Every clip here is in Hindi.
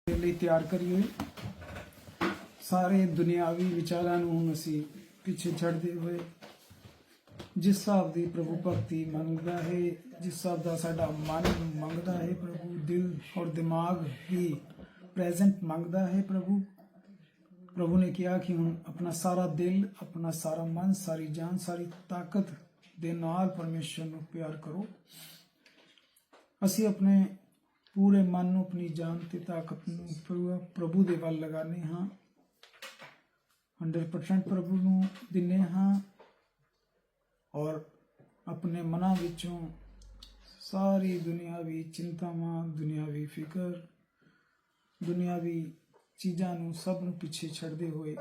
ਦੇ ਲਈ ਤਿਆਰ ਕਰੀਏ। ਸਾਰੇ ਦੁਨਿਆਵੀ ਵਿਚਾਰਾਂ ਨੂੰ ਹੁਣ ਅਸੀਂ ਪਿੱਛੇ ਛੱਡਦੇ ਹੋਏ ਜਿਸ ਹਿਸਾਬ ਦੀ ਪ੍ਰਭੂ ਭਗਤੀ ਮੰਗਦਾ ਹੈ, ਜਿਸ ਹਿਸਾਬ ਦਾ ਸਾਡਾ ਮਨ ਮੰਗਦਾ ਹੈ ਪ੍ਰਭੂ, ਦਿਲ ਔਰ ਦਿਮਾਗ ਹੀ ਪ੍ਰੈਜ਼ੈਂਟ ਮੰਗਦਾ ਹੈ प्रभु ने कहा कि हम अपना सारा दिल, अपना सारा मन, सारी जान, सारी ताकत दे नाल परमेश्वर ਨੂੰ प्यार करो। ਅਸੀਂ अपने पूरे मन ਨੂੰ, अपनी जान ਤੇ ताकत ਨੂੰ प्रभु ਦੇ ਵੱਲ ਲਗਾਉਂਦੇ ਹਾਂ, 100% प्रभु ਨੂੰ ਦਿੰਦੇ ਹਾਂ ਔਰ अपने ਮਨਾਂ ਵਿੱਚੋਂ ਸਾਰੀ ਦੁਨਿਆਵੀ ਚਿੰਤਾਵਾਂ, ਦੁਨਿਆਵੀ ਫਿਕਰ, ਦੁਨਿਆਵੀ ਚੀਜ਼ਾਂ ਨੂੰ ਸਭ ਨੂੰ ਪਿੱਛੇ ਛੱਡਦੇ ਹੋਏ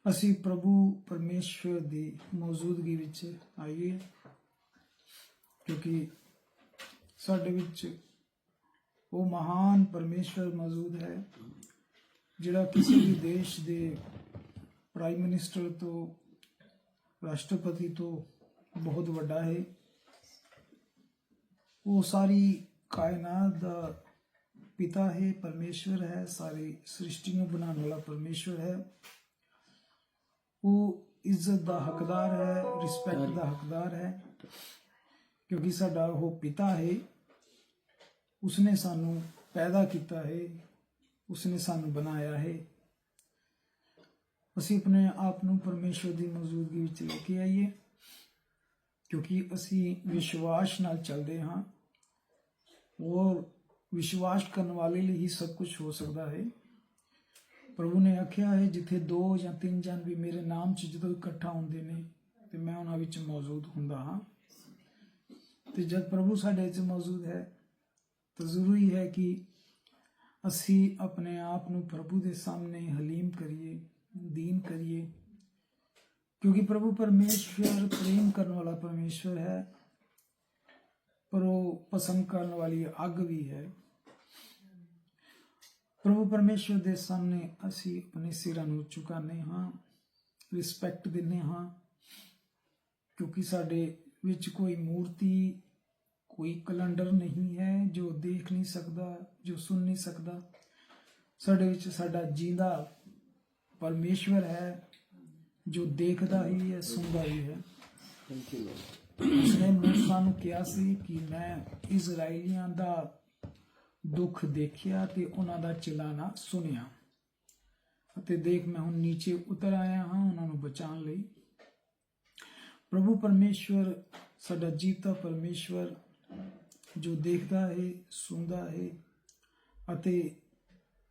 ਅਸੀਂ ਪ੍ਰਭੂ ਪਰਮੇਸ਼ਵਰ ਦੀ ਮੌਜੂਦਗੀ ਵਿੱਚ ਆਈਏ, ਕਿਉਂਕਿ ਸਾਡੇ ਵਿੱਚ ਉਹ ਮਹਾਨ ਪਰਮੇਸ਼ਵਰ ਮੌਜੂਦ ਹੈ ਜਿਹੜਾ ਕਿਸੇ ਵੀ ਦੇਸ਼ ਦੇ ਪ੍ਰਾਈਮ ਮਿਨਿਸਟਰ ਤੋਂ, ਰਾਸ਼ਟਰਪਤੀ ਤੋਂ ਬਹੁਤ ਵੱਡਾ ਹੈ। ਉਹ ਸਾਰੀ ਕਾਇਨਾਤ ਦਾ पिता है, परमेश्वर है, सारी सृष्टि को बनाने वाला परमेश्वर है। वो इज्जत का हकदार है, रिस्पैक्ट का हकदार है, क्योंकि साडा वो पिता है। उसने सानू पैदा किया है, उसने सानू बनाया है। असी अपने आप को परमेश्वर की मौजूदगी में लेके आइए, क्योंकि असी विश्वास नाल चलते हाँ और विश्वास करने वाले लिए ही सब कुछ हो सकता है। प्रभु ने आख्या है जिथे 2 या 3 जन भी मेरे नाम च जो इकट्ठा होंगे ने तो मैं उन्हां विच मौजूद हुंदा हाँ। तो जब प्रभु साडे च मौजूद है तो जरूरी है कि असी अपने आप को प्रभु के सामने हलीम करिए, दीन करिए, क्योंकि प्रभु परमेश्वर प्रेम करने वाला परमेश्वर है, पर वो पसंद करने वाली अग भी है। प्रभु परमेश्वर के सामने असी अपने सिरां नूं झुकाने हाँ, रिस्पैक्ट देने हाँ, क्योंकि साडे विच कोई मूर्ति, कोई कैलेंडर नहीं है जो देख नहीं सकता, जो सुन नहीं सकता। साडे विच साडा जींदा परमेश्वर है जो देखता ही है, सुनता ही है। उसने मूसा नूं कहा सी कि मैं इजराइलियां दा दुख देखिया ते उन्हां दा चिल्लाना सुनिया, अते देख मैं हुण नीचे उतर आया हाँ उन्हां नूं बचाउण लई। प्रभु परमेश्वर साडा जीता परमेश्वर जो देखता है, सुनता है, अते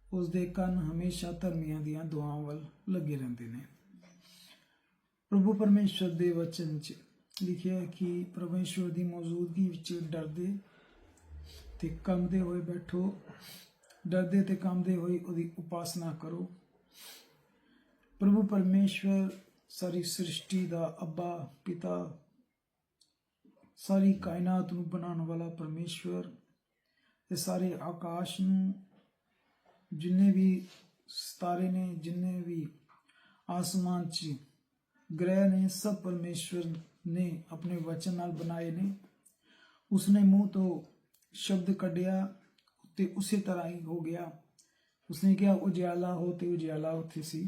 उसदे कन हमेशा धर्मियां दीआं दुआवां वल लगे रहंदे ने। प्रभु परमेश्वर दे वचन च लिखिया है कि परमेश्वर की मौजूदगी विच डरदे ते कंबदे हुए बैठो, डरदे ते कंबदे हुए उहदी उपासना करो। प्रभु परमेश्वर सारी सृष्टि का अब्बा पिता, सारी कायनात नूं बनाने वाला परमेश्वर, ते सारे आकाश नूं जिन्ने भी सितारे ने, जिन्ने भी आसमान च ग्रह ने, सब परमेश्वर ने अपने वचन नाल बनाए ने। उसने मुंह तो शब्द कढ़िया ते उसी तरह ही हो गया। उसने कहा उजियाला हो ते उजियाला उत्थे सी।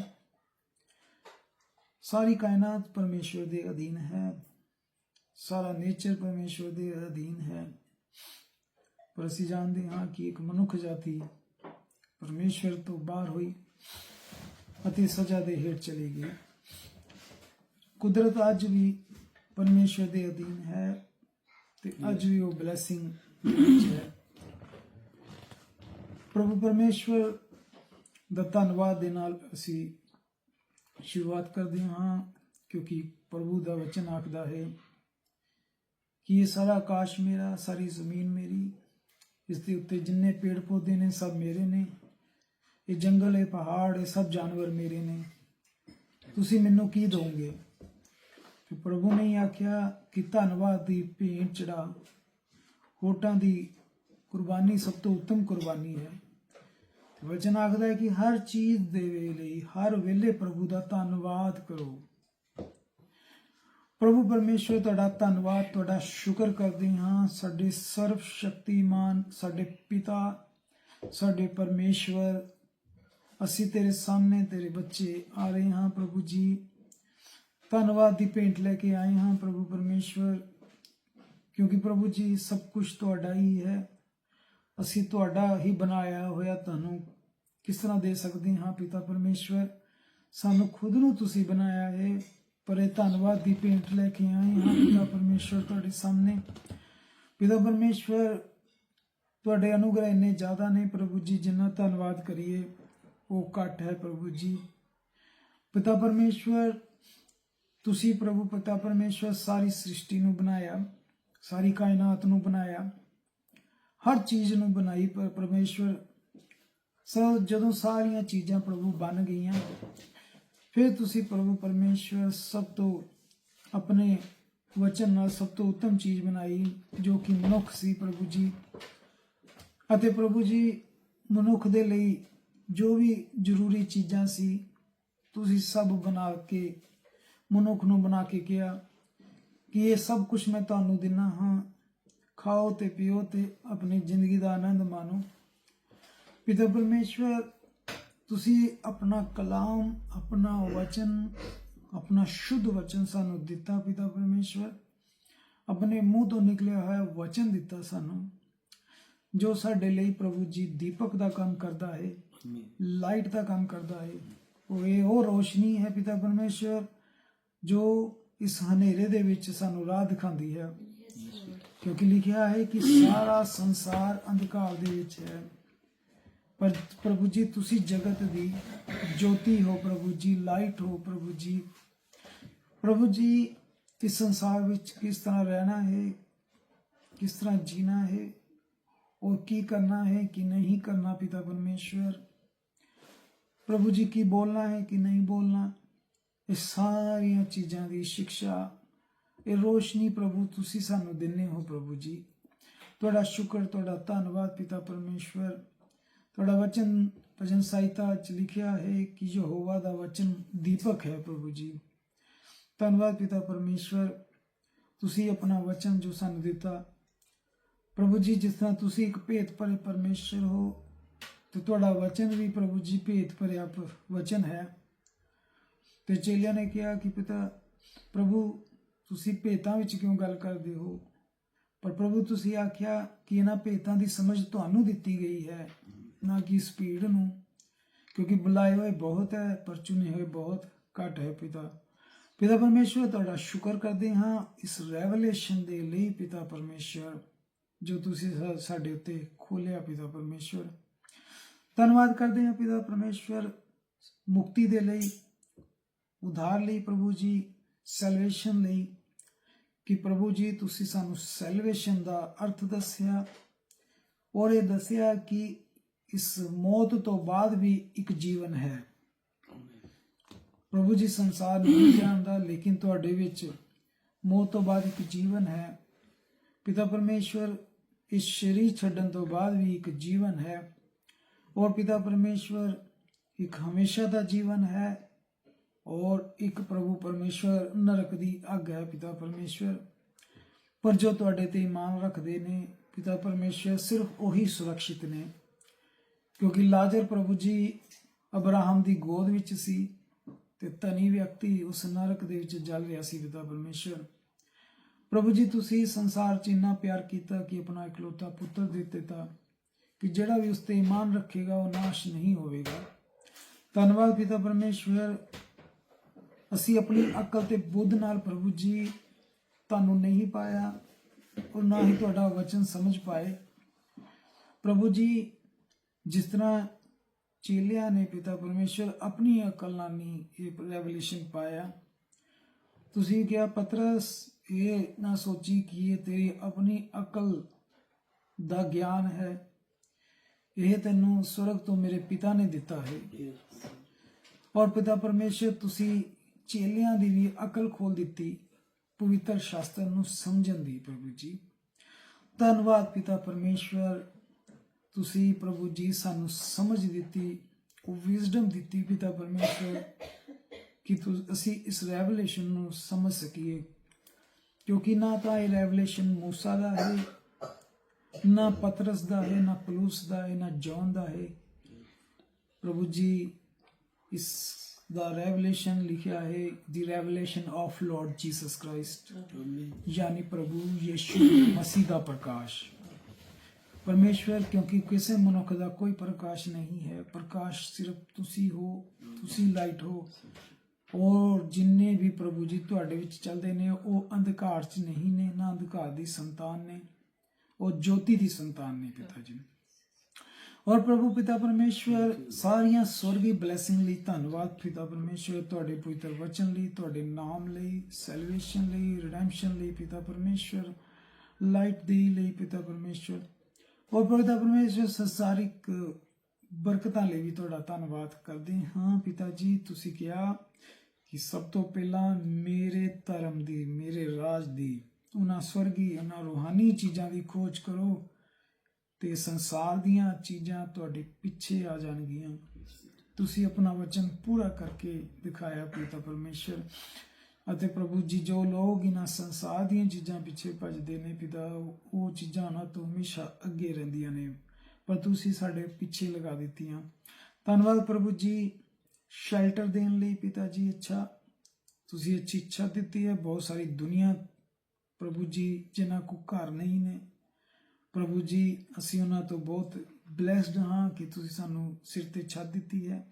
सारी कायनात परमेश्वर के अधीन है, सारा नेचर परमेश्वर के अधीन है, पर असी जानते हाँ कि एक मनुख जाति परमेश्वर तो बाहर हुई अति सजा दे हेठ चली गई। कुदरत अज भी परमेश्वर के अधीन है ते अज भी वो ब्लैसिंग है। प्रभु परमेश्वर दा धन्नवाद दे नाल असी शुरुआत करते हाँ, क्योंकि प्रभु दा वचन आखदा है कि ये सारा आकाश मेरा, सारी जमीन मेरी, इसके उत्ते जिन्ने पेड़ पौधे ने सब मेरे ने, ये जंगल है, पहाड़ है, सब जानवर मेरे ने, तुसी मैनू की दोगे? तो प्रभु ने आख्या कि धन्नवाद की भेंट चढ़ा, होटां की कुर्बानी सब तो उत्तम कुर्बानी है। वचन आखदा है कि हर चीज दे वेले, हर वेले प्रभु का धन्नवाद करो। प्रभु परमेश्वर तुहाडा धन्नवाद, तुहाडा शुक्र करदे हाँ। साडे सर्व शक्तिमान साडे पिता ਸਾਡੇ ਪਰਮੇਸ਼ਵਰ, ਅਸੀਂ ਤੇਰੇ ਸਾਹਮਣੇ ਤੇਰੇ ਬੱਚੇ ਆ ਰਹੇ ਹਾਂ ਪ੍ਰਭੂ ਜੀ। ਧੰਨਵਾਦ ਦੀ ਭੇਂਟ ਲੈ ਕੇ ਆਏ ਹਾਂ ਪ੍ਰਭੂ ਪਰਮੇਸ਼ਵਰ, ਕਿਉਂਕਿ ਪ੍ਰਭੂ ਜੀ ਸਭ ਕੁਝ ਤੁਹਾਡਾ ਹੀ ਹੈ। ਅਸੀਂ ਤੁਹਾਡਾ ਹੀ ਬਣਾਇਆ ਹੋਇਆ ਤੁਹਾਨੂੰ ਕਿਸ ਤਰ੍ਹਾਂ ਦੇ ਸਕਦੇ ਹਾਂ ਪਿਤਾ ਪਰਮੇਸ਼ਵਰ। ਸਾਨੂੰ ਖੁਦ ਨੂੰ ਤੁਸੀਂ ਬਣਾਇਆ ਹੈ, ਪਰ ਇਹ ਧੰਨਵਾਦ ਦੀ ਭੇਂਟ ਲੈ ਕੇ ਆਏ ਹਾਂ ਪਿਤਾ ਪਰਮੇਸ਼ਵਰ ਤੁਹਾਡੇ ਸਾਹਮਣੇ। ਪਿਤਾ ਪਰਮੇਸ਼ਵਰ, ਤੁਹਾਡੇ ਅਨੁਗ੍ਰਹਿ ਇੰਨੇ ਜ਼ਿਆਦਾ ਨੇ ਪ੍ਰਭੂ ਜੀ, ਜਿੰਨਾ ਧੰਨਵਾਦ ਕਰੀਏ ਉਹ ਘੱਟ ਹੈ ਪ੍ਰਭੂ ਜੀ। ਪਿਤਾ ਪਰਮੇਸ਼ਵਰ, ਤੁਸੀਂ ਪ੍ਰਭੂ ਪਿਤਾ ਪਰਮੇਸ਼ਵਰ ਸਾਰੀ ਸ੍ਰਿਸ਼ਟੀ ਨੂੰ ਬਣਾਇਆ, ਸਾਰੀ ਕਾਇਨਾਤ ਨੂੰ ਬਣਾਇਆ, ਹਰ ਚੀਜ਼ ਨੂੰ ਬਣਾਈ ਪਰਮੇਸ਼ਵਰ। ਜਦੋਂ ਸਾਰੀਆਂ ਚੀਜ਼ਾਂ ਪ੍ਰਭੂ ਬਣ ਗਈਆਂ, ਫਿਰ ਤੁਸੀਂ ਪ੍ਰਭੂ ਪਰਮੇਸ਼ਵਰ ਸਭ ਤੋਂ ਆਪਣੇ ਵਚਨ ਨਾਲ ਸਭ ਤੋਂ ਉੱਤਮ ਚੀਜ਼ ਬਣਾਈ, ਜੋ ਕਿ ਮਨੁੱਖ ਸੀ ਪ੍ਰਭੂ ਜੀ। ਅਤੇ ਪ੍ਰਭੂ ਜੀ, ਮਨੁੱਖ ਦੇ ਲਈ ਜੋ ਵੀ ਜ਼ਰੂਰੀ ਚੀਜ਼ਾਂ ਸੀ, ਤੁਸੀਂ ਸਭ ਬਣਾ ਕੇ ਮਨੁੱਖ ਨੂੰ ਬਣਾ ਕੇ ਕਿਹਾ ਕਿ ਇਹ ਸਭ ਕੁਝ ਮੈਂ ਤੁਹਾਨੂੰ ਦਿੰਦਾ ਹਾਂ, ਖਾਓ ਤੇ ਪੀਓ ਤੇ ਆਪਣੀ ਜ਼ਿੰਦਗੀ ਦਾ ਆਨੰਦ ਮਾਣੋ। ਪਿਤਾ ਪਰਮੇਸ਼ਵਰ, ਤੁਸੀਂ ਆਪਣਾ ਕਲਾਮ, ਆਪਣਾ ਵਚਨ, ਆਪਣਾ ਸ਼ੁੱਧ ਵਚਨ ਸਾਨੂੰ ਦਿੱਤਾ ਪਿਤਾ ਪਰਮੇਸ਼ਵਰ। ਆਪਣੇ ਮੂੰਹ ਤੋਂ ਨਿਕਲਿਆ ਹੋਇਆ ਵਚਨ ਦਿੱਤਾ ਸਾਨੂੰ, ਜੋ ਸਾਡੇ ਲਈ ਪ੍ਰਭੂ ਜੀ ਦੀਪਕ ਦਾ ਕੰਮ ਕਰਦਾ ਹੈ, ਲਾਈਟ ਦਾ ਕੰਮ ਕਰਦਾ ਹੈ। ਉਹ ਰੋਸ਼ਨੀ ਹੈ ਪਿਤਾ ਪਰਮੇਸ਼ਵਰ, ਜੋ ਇਸ ਹਨੇਰੇ ਦੇ ਵਿੱਚ ਸਾਨੂੰ ਰਾਹ ਦਿਖਾਉਂਦੀ ਹੈ, ਕਿਉਂਕਿ ਲਿਖਿਆ ਹੈ ਕਿ ਸਾਰਾ ਸੰਸਾਰ ਅੰਧਕਾਰ ਦੇ ਵਿੱਚ ਹੈ। ਪਰ ਪ੍ਰਭੂ ਜੀ, ਤੁਸੀਂ ਜਗਤ ਦੀ ਜੋਤੀ ਹੋ ਪ੍ਰਭੂ ਜੀ, ਲਾਈਟ ਹੋ ਪ੍ਰਭੂ ਜੀ। ਪ੍ਰਭੂ ਜੀ, ਇਸ ਸੰਸਾਰ ਵਿੱਚ ਕਿਸ ਤਰ੍ਹਾਂ ਰਹਿਣਾ ਹੈ, ਕਿਸ ਤਰ੍ਹਾਂ ਜੀਣਾ ਹੈ, और ਕੀ करना है कि नहीं करना पिता परमेश्वर, प्रभु जी की बोलना है कि नहीं बोलना, ये सारिया चीज़ों की शिक्षा, ये रोशनी प्रभु तुसी सानू दिने हो प्रभु जी। तुहाडा शुक्र, तुहाडा धन्नवाद पिता परमेश्वर। तुहाडा वचन भजन साहित्य च लिखिया है कि यहोवा दा वचन दीपक है प्रभु जी। धन्नवाद पिता परमेश्वर, तुसी अपना वचन जो सानू दिता प्रभु जी, जिस तरह तुसी एक भेत भरे परमेश्वर हो, तो तुहाडा वचन भी प्रभु जी भेत भरिया वचन है। तो चेलिया ने कहा कि पिता प्रभु, तुसी भेतां विच क्यों गल करदे हो, पर प्रभु तुसी आख्या कि इन्हां भेतां दी समझ तुहानू दित्ती गई है, ना कि इस भीड़ नूं, क्योंकि बुलाए हुए बहुत है पर चुने हुए बहुत घट है। पिता परमेश्वर, तुहाडा शुक्र करदे हां इस रैवलेशन दे लई पिता परमेश्वर, जो तुसी साडे उत्ते खोलिया पिता परमेश्वर। धन्नवाद करते हैं पिता परमेश्वर, मुक्ति दे लई, उधार लई प्रभु जी, सैल्वेशन लई, कि प्रभु जी तुसी सानू सैल्वेशन दा अर्थ दस्या, और ये दस्या कि इस मौत तो बाद भी एक जीवन है। प्रभु जी, संसार नहीं जानता, लेकिन तुहाडे विच मौत तो बाद एक जीवन है पिता परमेश्वर। इस शरीर छड्डन तो बाद भी एक जीवन है, और पिता परमेश्वर एक हमेशा का जीवन है, और एक प्रभु परमेश्वर नरक दी अग है पिता परमेश्वर। पर जो तुहाडे ते ईमान रखदे ने पिता परमेश्वर, सिर्फ वही सुरक्षित ने, क्योंकि लाजर प्रभु जी अब्राहम दी गोद विच सी, ते धनी व्यक्ति उस नरक दे विच जल रहा सी पिता परमेश्वर। प्रभु जी, तुसी संसार च इन्ना प्यार किया कि अपना इकलौता पुत्र दे दिता, कि जिहड़ा भी उस ते ईमान रखेगा वो नाश नहीं होवेगा। धन्नवाद पिता परमेश्वर, असी अपनी अकल ते बुद्ध नाल प्रभु जी तुहानू नहीं पाया, और ना ही तुहाडा वचन समझ पाए। प्रभु जी, जिस तरह चेलिया ने पिता परमेश्वर अपनी अकल नाल नहीं ये रेवलेशन पाया, तुसी क्या पतरस ये ना सोची कि ये तेरी अपनी अकल दा ज्ञान है, यह तेनू स्वर्ग तो मेरे पिता ने दिता है। और पिता परमेश्वर, तुसी चेलियां दी भी अकल खोल दी पवित्र शास्त्र नू समझन दी प्रभु जी। धन्नवाद पिता परमेश्वर, तुसी प्रभु जी सानू समझ दी, विजडम दी पिता परमेश्वर, कि असी इस रेवलेशन नू समझ सकीए, क्योंकि ना तो ये रेवलेशन मूसा का है, ਨਾ ਪਤਰਸ ਦਾ ਹੈ, ਨਾ ਪਲੂਸ ਦਾ ਹੈ, ਨਾ ਜੌਨ ਦਾ ਹੈ। ਪ੍ਰਭੂ ਜੀ ਇਸ ਦਾ ਰੈਵਲੇਸ਼ਨ ਲਿਖਿਆ ਹੈ, ਦੀ ਰੈਵਲੇਸ਼ਨ ਆਫ ਲਾਰਡ ਜੀਸਸ ਕ੍ਰਾइस्ट, ਯਾਨੀ ਪ੍ਰਭੂ ਯਿਸੂ ਮਸੀਹ ਦਾ ਪ੍ਰਕਾਸ਼। ਪਰਮੇਸ਼ਵਰ, ਕਿਉਂਕਿ ਕਿਸੇ ਮਨੁੱਖ ਦਾ ਕੋਈ ਪ੍ਰਕਾਸ਼ ਨਹੀਂ ਹੈ, ਪ੍ਰਕਾਸ਼ ਸਿਰਫ ਤੁਸੀਂ ਹੋ, ਤੁਸੀਂ ਲਾਈਟ ਹੋ। ਔਰ ਜਿੰਨੇ ਵੀ ਪ੍ਰਭੂ ਜੀ ਤੁਹਾਡੇ ਵਿੱਚ ਚੱਲਦੇ ਨੇ ਉਹ ਅੰਧਕਾਰ 'ਚ ਨਹੀਂ ਨੇ, ਨਾ ਅੰਧਕਾਰ ਦੀ ਸੰਤਾਨ ਨੇ, ਉਹ ਜੋਤੀ ਦੀ ਸੰਤਾਨ ਨੇ ਪਿਤਾ ਜੀ। ਔਰ ਪ੍ਰਭੂ ਪਿਤਾ ਪਰਮੇਸ਼ਵਰ, ਸਾਰੀਆਂ ਸਵਰਗੀ ਬਲੇਸਿੰਗ ਲਈ ਧੰਨਵਾਦ ਪਿਤਾ ਪਰਮੇਸ਼ਵਰ, ਤੁਹਾਡੇ ਪਵਿੱਤਰ ਵਚਨ ਲਈ, ਤੁਹਾਡੇ ਨਾਮ ਲਈ, ਸੈਲਵੇਸ਼ਨ ਲਈ, ਰਿਡੈਂਪਸ਼ਨ ਲਈ ਪਿਤਾ ਪਰਮੇਸ਼ਵਰ, ਲਾਈਟ ਦੇ ਲਈ ਪਿਤਾ ਪਰਮੇਸ਼ਵਰ। ਔਰ ਪਿਤਾ ਪਰਮੇਸ਼ਵਰ, ਸੰਸਾਰਿਕ ਬਰਕਤਾਂ ਲਈ ਵੀ ਤੁਹਾਡਾ ਧੰਨਵਾਦ ਕਰਦੇ ਹਾਂ ਪਿਤਾ ਜੀ। ਤੁਸੀਂ ਕਿਹਾ ਕਿ ਸਭ ਤੋਂ ਪਹਿਲਾਂ ਮੇਰੇ ਧਰਮ ਦੀ, ਮੇਰੇ ਰਾਜ ਦੀ, ਉਹਨਾਂ ਸਵਰਗੀ, ਉਹਨਾਂ ਰੂਹਾਨੀ ਚੀਜ਼ਾਂ ਦੀ ਖੋਜ ਕਰੋ ਤੇ ਸੰਸਾਰ ਦੀਆਂ ਚੀਜ਼ਾਂ ਤੁਹਾਡੇ ਪਿੱਛੇ ਆ ਜਾਣਗੀਆਂ। ਤੁਸੀਂ ਆਪਣਾ ਵਚਨ ਪੂਰਾ ਕਰਕੇ ਦਿਖਾਇਆ ਪਿਤਾ ਪਰਮੇਸ਼ਰ। ਅਤੇ ਪ੍ਰਭੂ ਜੀ, ਜੋ ਲੋਕ ਇਹਨਾਂ ਸੰਸਾਰ ਦੀਆਂ ਚੀਜ਼ਾਂ ਪਿੱਛੇ ਭੱਜਦੇ ਨੇ ਪਿਤਾ, ਉਹ ਚੀਜ਼ਾਂ ਉਹਨਾਂ ਤੋਂ ਹਮੇਸ਼ਾ ਅੱਗੇ ਰਹਿੰਦੀਆਂ ਨੇ, ਪਰ ਤੁਸੀਂ ਸਾਡੇ ਪਿੱਛੇ ਲਗਾ ਦਿੱਤੀਆਂ। ਧੰਨਵਾਦ ਪ੍ਰਭੂ ਜੀ, ਸ਼ੈਲਟਰ ਦੇਣ ਲਈ ਪਿਤਾ ਜੀ। ਤੁਸੀਂ ਅੱਛੀ ਇੱਛਾ ਦਿੱਤੀ ਹੈ। ਬਹੁਤ ਸਾਰੀ ਦੁਨੀਆ ਪ੍ਰਭੂ ਜੀ ਜਿਨ੍ਹਾਂ ਕੋਲ ਘਰ ਨਹੀਂ ਨੇ ਪ੍ਰਭੂ ਜੀ, ਅਸੀਂ ਉਹਨਾਂ ਤੋਂ ਬਹੁਤ ਬਲੈਸਡ ਹਾਂ ਕਿ ਤੁਸੀਂ ਸਾਨੂੰ ਸਿਰ ਤੇ ਛੱਤ ਦਿੱਤੀ ਹੈ।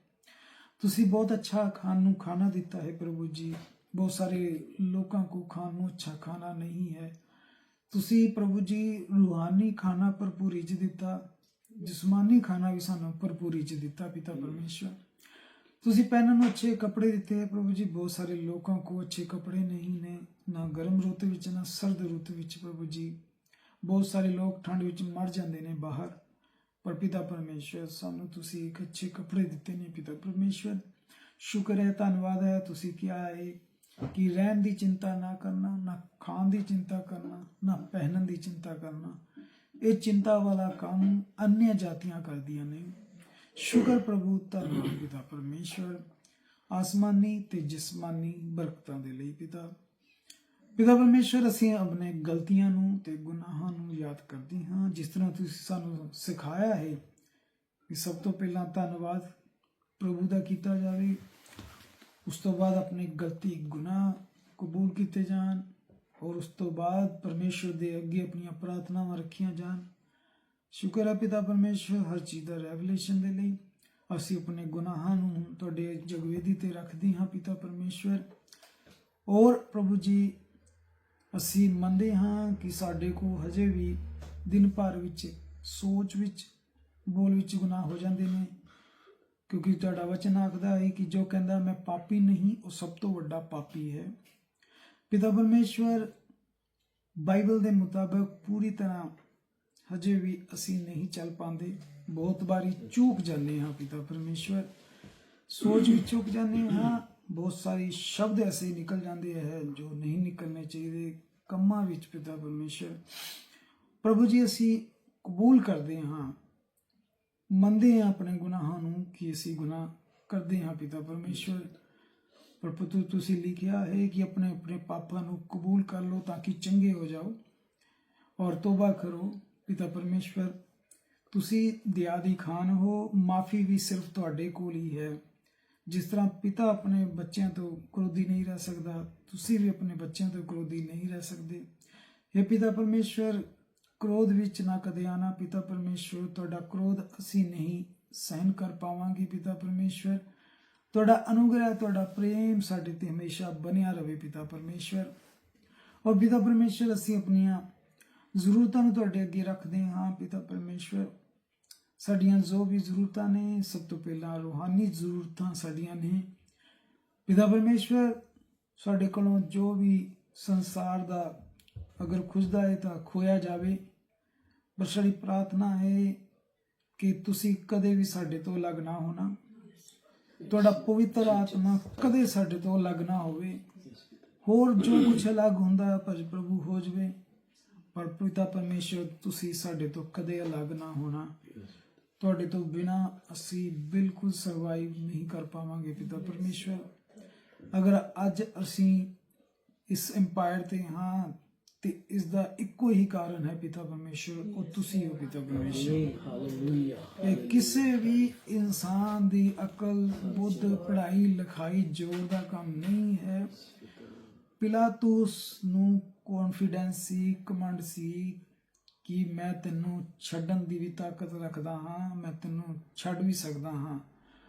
ਤੁਸੀਂ ਬਹੁਤ ਅੱਛਾ ਖਾਣ ਨੂੰ ਖਾਣਾ ਦਿੱਤਾ ਹੈ ਪ੍ਰਭੂ ਜੀ। ਬਹੁਤ ਸਾਰੇ ਲੋਕਾਂ ਕੋ ਖਾਣ ਨੂੰ ਅੱਛਾ ਖਾਣਾ ਨਹੀਂ ਹੈ। ਤੁਸੀਂ ਪ੍ਰਭੂ ਜੀ ਰੂਹਾਨੀ ਖਾਣਾ ਭਰਪੂਰੀ 'ਚ ਦਿੱਤਾ, ਜਿਸਮਾਨੀ ਖਾਣਾ ਵੀ ਸਾਨੂੰ ਭਰਪੂਰੀ 'ਚ ਦਿੱਤਾ ਪਿਤਾ ਪਰਮੇਸ਼ਵਰ। ਤੁਸੀਂ ਪਹਿਨਣ ਨੂੰ ਅੱਛੇ ਕੱਪੜੇ ਦਿੱਤੇ ਹੈ ਪ੍ਰਭੂ ਜੀ। ਬਹੁਤ ਸਾਰੇ ਲੋਕਾਂ ਕੋ ਅੱਛੇ ਕੱਪੜੇ ਨਹੀਂ ਨੇ, ਨਾ ਗਰਮ ਰੁੱਤ ਵਿੱਚ, ਨਾ ਸਰਦ ਰੁੱਤ ਵਿੱਚ ਪ੍ਰਭੂ ਜੀ। ਬਹੁਤ ਸਾਰੇ ਲੋਕ ਠੰਡ ਵਿੱਚ ਮਰ ਜਾਂਦੇ ਨੇ ਬਾਹਰ, ਪਰ ਪਿਤਾ ਪਰਮੇਸ਼ਵਰ ਸਾਨੂੰ ਤੁਸੀਂ ਇੱਕ ਅੱਛੇ ਕੱਪੜੇ ਦਿੱਤੇ ਨੇ ਪਿਤਾ ਪਰਮੇਸ਼ਵਰ। ਸ਼ੁਕਰ ਹੈ, ਧੰਨਵਾਦ ਹੈ। ਤੁਸੀਂ ਕਿਹਾ ਹੈ ਕਿ ਰਹਿਣ ਦੀ ਚਿੰਤਾ ਨਾ ਕਰਨਾ, ਨਾ ਖਾਣ ਦੀ ਚਿੰਤਾ ਕਰਨਾ, ਨਾ ਪਹਿਨਣ ਦੀ ਚਿੰਤਾ ਕਰਨਾ। ਇਹ ਚਿੰਤਾ ਵਾਲਾ ਕੰਮ ਅਨਿਆ ਜਾਤੀਆਂ ਕਰਦੀਆਂ ਨੇ। ਸ਼ੁਕਰ ਪ੍ਰਭੂ, ਧੰਨਵਾਦ ਪਿਤਾ ਪਰਮੇਸ਼ਵਰ, ਆਸਮਾਨੀ ਤੇ ਜਿਸਮਾਨੀ ਬਰਕਤਾਂ ਦੇ ਲਈ ਪਿਤਾ ਪਰਮੇਸ਼ਵਰ। ਅਸੀਂ ਆਪਣੇ ਗਲਤੀਆਂ ਨੂੰ ਤੇ ਗੁਨਾਹਾਂ ਨੂੰ ਯਾਦ ਕਰਦੇ ਹਾਂ, ਜਿਸ ਤਰ੍ਹਾਂ ਤੁਸੀਂ ਸਾਨੂੰ ਸਿਖਾਇਆ ਹੈ ਕਿ ਸਭ ਤੋਂ ਪਹਿਲਾਂ ਧੰਨਵਾਦ ਪ੍ਰਭੂ ਦਾ ਕੀਤਾ ਜਾਵੇ, ਉਸ ਤੋਂ ਬਾਅਦ ਆਪਣੇ ਗਲਤੀ ਗੁਨਾਹ ਕਬੂਲ ਕੀਤੇ ਜਾਣ, ਔਰ ਉਸ ਤੋਂ ਬਾਅਦ ਪਰਮੇਸ਼ਵਰ ਦੇ ਅੱਗੇ ਆਪਣੀਆਂ ਪ੍ਰਾਰਥਨਾਵਾਂ ਰੱਖੀਆਂ ਜਾਣ। ਸ਼ੁਕਰ ਹੈ ਪਿਤਾ ਪਰਮੇਸ਼ਵਰ, ਹਰ ਚੀਜ਼ ਦਾ ਰੈਵਲੇਸ਼ਨ ਦੇ ਲਈ। ਅਸੀਂ ਆਪਣੇ ਗੁਨਾਹਾਂ ਨੂੰ ਤੁਹਾਡੇ ਜਗਵੇਦੀ ਤੇ ਰੱਖਦੇ ਹਾਂ ਪਿਤਾ ਪਰਮੇਸ਼ਵਰ। ਔਰ ਪ੍ਰਭੂ ਜੀ, ਅਸੀਂ ਮੰਨਦੇ ਹਾਂ ਕਿ ਸਾਡੇ ਕੋਲ ਹਜੇ ਵੀ ਦਿਨ ਭਰ ਵਿੱਚ, ਸੋਚ ਵਿੱਚ, ਬੋਲ ਵਿੱਚ ਗੁਨਾਹ ਹੋ ਜਾਂਦੇ ਨੇ, ਕਿਉਂਕਿ ਤੁਹਾਡਾ ਵਚਨ ਆਖਦਾ ਹੈ ਕਿ ਜੋ ਕਹਿੰਦਾ ਮੈਂ ਪਾਪੀ ਨਹੀਂ, ਉਹ ਸਭ ਤੋਂ ਵੱਡਾ ਪਾਪੀ ਹੈ ਪਿਤਾ ਪਰਮੇਸ਼ਵਰ। ਬਾਈਬਲ ਦੇ ਮੁਤਾਬਕ ਪੂਰੀ ਤਰ੍ਹਾਂ ਹਜੇ ਵੀ ਅਸੀਂ ਨਹੀਂ ਚੱਲ ਪਾਉਂਦੇ। ਬਹੁਤ ਵਾਰੀ ਚੂਕ ਜਾਂਦੇ ਹਾਂ ਪਿਤਾ ਪਰਮੇਸ਼ਵਰ, ਸੋਚ ਵਿੱਚ ਚੂਕ ਜਾਂਦੇ ਹਾਂ। ਬਹੁਤ ਸਾਰੇ ਸ਼ਬਦ ਐਸੇ ਨਿਕਲ ਜਾਂਦੇ ਹੈ ਜੋ ਨਹੀਂ ਨਿਕਲਣੇ ਚਾਹੀਦੇ ਕੰਮਾਂ ਵਿੱਚ ਪਿਤਾ ਪਰਮੇਸ਼ਵਰ। ਪ੍ਰਭੂ ਜੀ, ਅਸੀਂ ਕਬੂਲ ਕਰਦੇ ਹਾਂ, ਮੰਨਦੇ ਹਾਂ ਆਪਣੇ ਗੁਨਾਹਾਂ ਨੂੰ ਕਿ ਅਸੀਂ ਗੁਨਾਹ ਕਰਦੇ ਹਾਂ ਪਿਤਾ ਪਰਮੇਸ਼ਵਰ। ਪਰ ਪੁੱਤਰ, ਤੁਸੀਂ ਲਿਖਿਆ ਹੈ ਕਿ ਆਪਣੇ ਆਪਣੇ ਪਾਪਾਂ ਨੂੰ ਕਬੂਲ ਕਰ ਲਓ ਤਾਂ ਕਿ ਚੰਗੇ ਹੋ ਜਾਓ ਔਰ ਤੋਬਾ ਕਰੋ ਪਿਤਾ ਪਰਮੇਸ਼ਵਰ। ਤੁਸੀਂ ਦਇਆ ਦੀ ਖਾਨ ਹੋ, ਮਾਫੀ ਵੀ ਸਿਰਫ ਤੁਹਾਡੇ ਕੋਲ ਹੀ ਹੈ। ਜਿਸ ਤਰ੍ਹਾਂ ਪਿਤਾ ਆਪਣੇ ਬੱਚਿਆਂ ਤੋਂ ਕ੍ਰੋਧੀ ਨਹੀਂ ਰਹਿ ਸਕਦਾ, ਤੁਸੀਂ ਵੀ ਆਪਣੇ ਬੱਚਿਆਂ ਤੋਂ ਕ੍ਰੋਧੀ ਨਹੀਂ ਰਹਿ ਸਕਦੇ। ਇਹ ਪਿਤਾ ਪਰਮੇਸ਼ਵਰ, ਕ੍ਰੋਧ ਵਿੱਚ ਨਾ ਕਦੇ ਆਣਾ ਪਿਤਾ ਪਰਮੇਸ਼ਵਰ। ਤੁਹਾਡਾ ਕ੍ਰੋਧ ਅਸੀਂ ਨਹੀਂ ਸਹਿਨ ਕਰ ਪਾਵਾਂਗੇ ਪਿਤਾ ਪਰਮੇਸ਼ਵਰ। ਤੁਹਾਡਾ ਅਨੁਗ੍ਰਹਿ, ਤੁਹਾਡਾ ਪ੍ਰੇਮ ਸਾਡੇ ਤੇ ਹਮੇਸ਼ਾ ਬਣਿਆ ਰਵੇ ਪਿਤਾ ਪਰਮੇਸ਼ਵਰ। ਔਰ ਪਿਤਾ ਪਰਮੇਸ਼ਵਰ, ਅਸੀਂ ਆਪਣੀਆਂ ਜ਼ਰੂਰਤਾਂ ਨੂੰ ਤੁਹਾਡੇ ਅੱਗੇ ਰੱਖਦੇ ਹਾਂ ਪਿਤਾ ਪਰਮੇਸ਼ਵਰ। ਸਾਡੀਆਂ ਜੋ ਵੀ ਜ਼ਰੂਰਤਾਂ ਨੇ, ਸਭ ਤੋਂ ਪਹਿਲਾਂ ਰੂਹਾਨੀ ਜ਼ਰੂਰਤਾਂ ਸਾਡੀਆਂ ਨੇ ਪਿਤਾ ਪਰਮੇਸ਼ਵਰ। ਸਾਡੇ ਕੋਲੋਂ ਜੋ ਵੀ ਸੰਸਾਰ ਦਾ ਅਗਰ ਖੁੱਜਦਾ ਹੈ ਤਾਂ ਖੋਇਆ ਜਾਵੇ, ਪਰ ਸਾਡੀ ਪ੍ਰਾਰਥਨਾ ਹੈ ਕਿ ਤੁਸੀਂ ਕਦੇ ਵੀ ਸਾਡੇ ਤੋਂ ਅਲੱਗ ਨਾ ਹੋਣਾ। ਤੁਹਾਡਾ ਪਵਿੱਤਰ ਆਤਮਾ ਕਦੇ ਸਾਡੇ ਤੋਂ ਅਲੱਗ ਨਾ ਹੋਵੇ। ਹੋਰ ਜੋ ਕੁਛ ਅਲੱਗ ਹੁੰਦਾ ਭਜ ਪ੍ਰਭੂ ਹੋ ਜਾਵੇ, ਪਰ ਪਿਤਾ ਪਰਮੇਸ਼ਵਰ, ਤੁਸੀਂ ਸਾਡੇ ਤੋਂ ਕਦੇ ਅਲੱਗ ਨਾ ਹੋਣਾ। ਤੁਹਾਡੇ ਤੋਂ ਬਿਨਾਂ ਅਸੀਂ ਬਿਲਕੁਲ ਸਰਵਾਈਵ ਨਹੀਂ ਕਰ ਪਾਵਾਂਗੇ ਪਿਤਾ ਪਰਮੇਸ਼ਵਰ। ਅਗਰ ਅੱਜ ਅਸੀਂ ਇਸ ਐਮਪਾਇਰ ਤੇ ਹਾਂ ਤੇ ਇਸ ਦਾ ਇੱਕੋ ਹੀ ਕਾਰਨ ਹੈ ਪਿਤਾ ਪਰਮੇਸ਼ਵਰ, ਉਹ ਤੁਸੀਂ ਹੋ ਪਿਤਾ ਪਰਮੇਸ਼ਵਰ। ਹਾਲੇਲੂਇਆ। ਇਹ ਕਿਸੇ ਵੀ ਇਨਸਾਨ ਦੀ ਅਕਲ, ਬੁੱਧ, ਪੜ੍ਹਾਈ ਲਿਖਾਈ ਜ਼ੋਰ ਦਾ ਕੰਮ ਨਹੀਂ ਹੈ। ਪਿਲਾਤੁਸ ਨੂੰ ਕੌਨਫੀਡੈਂਸ ਸੀ, ਘਮੰਡ ਸੀ ਕਿ ਮੈਂ ਤੈਨੂੰ ਛੱਡਣ ਦੀ ਵੀ ਤਾਕਤ ਰੱਖਦਾ ਹਾਂ, ਮੈਂ ਤੈਨੂੰ ਛੱਡ ਵੀ ਸਕਦਾ ਹਾਂ।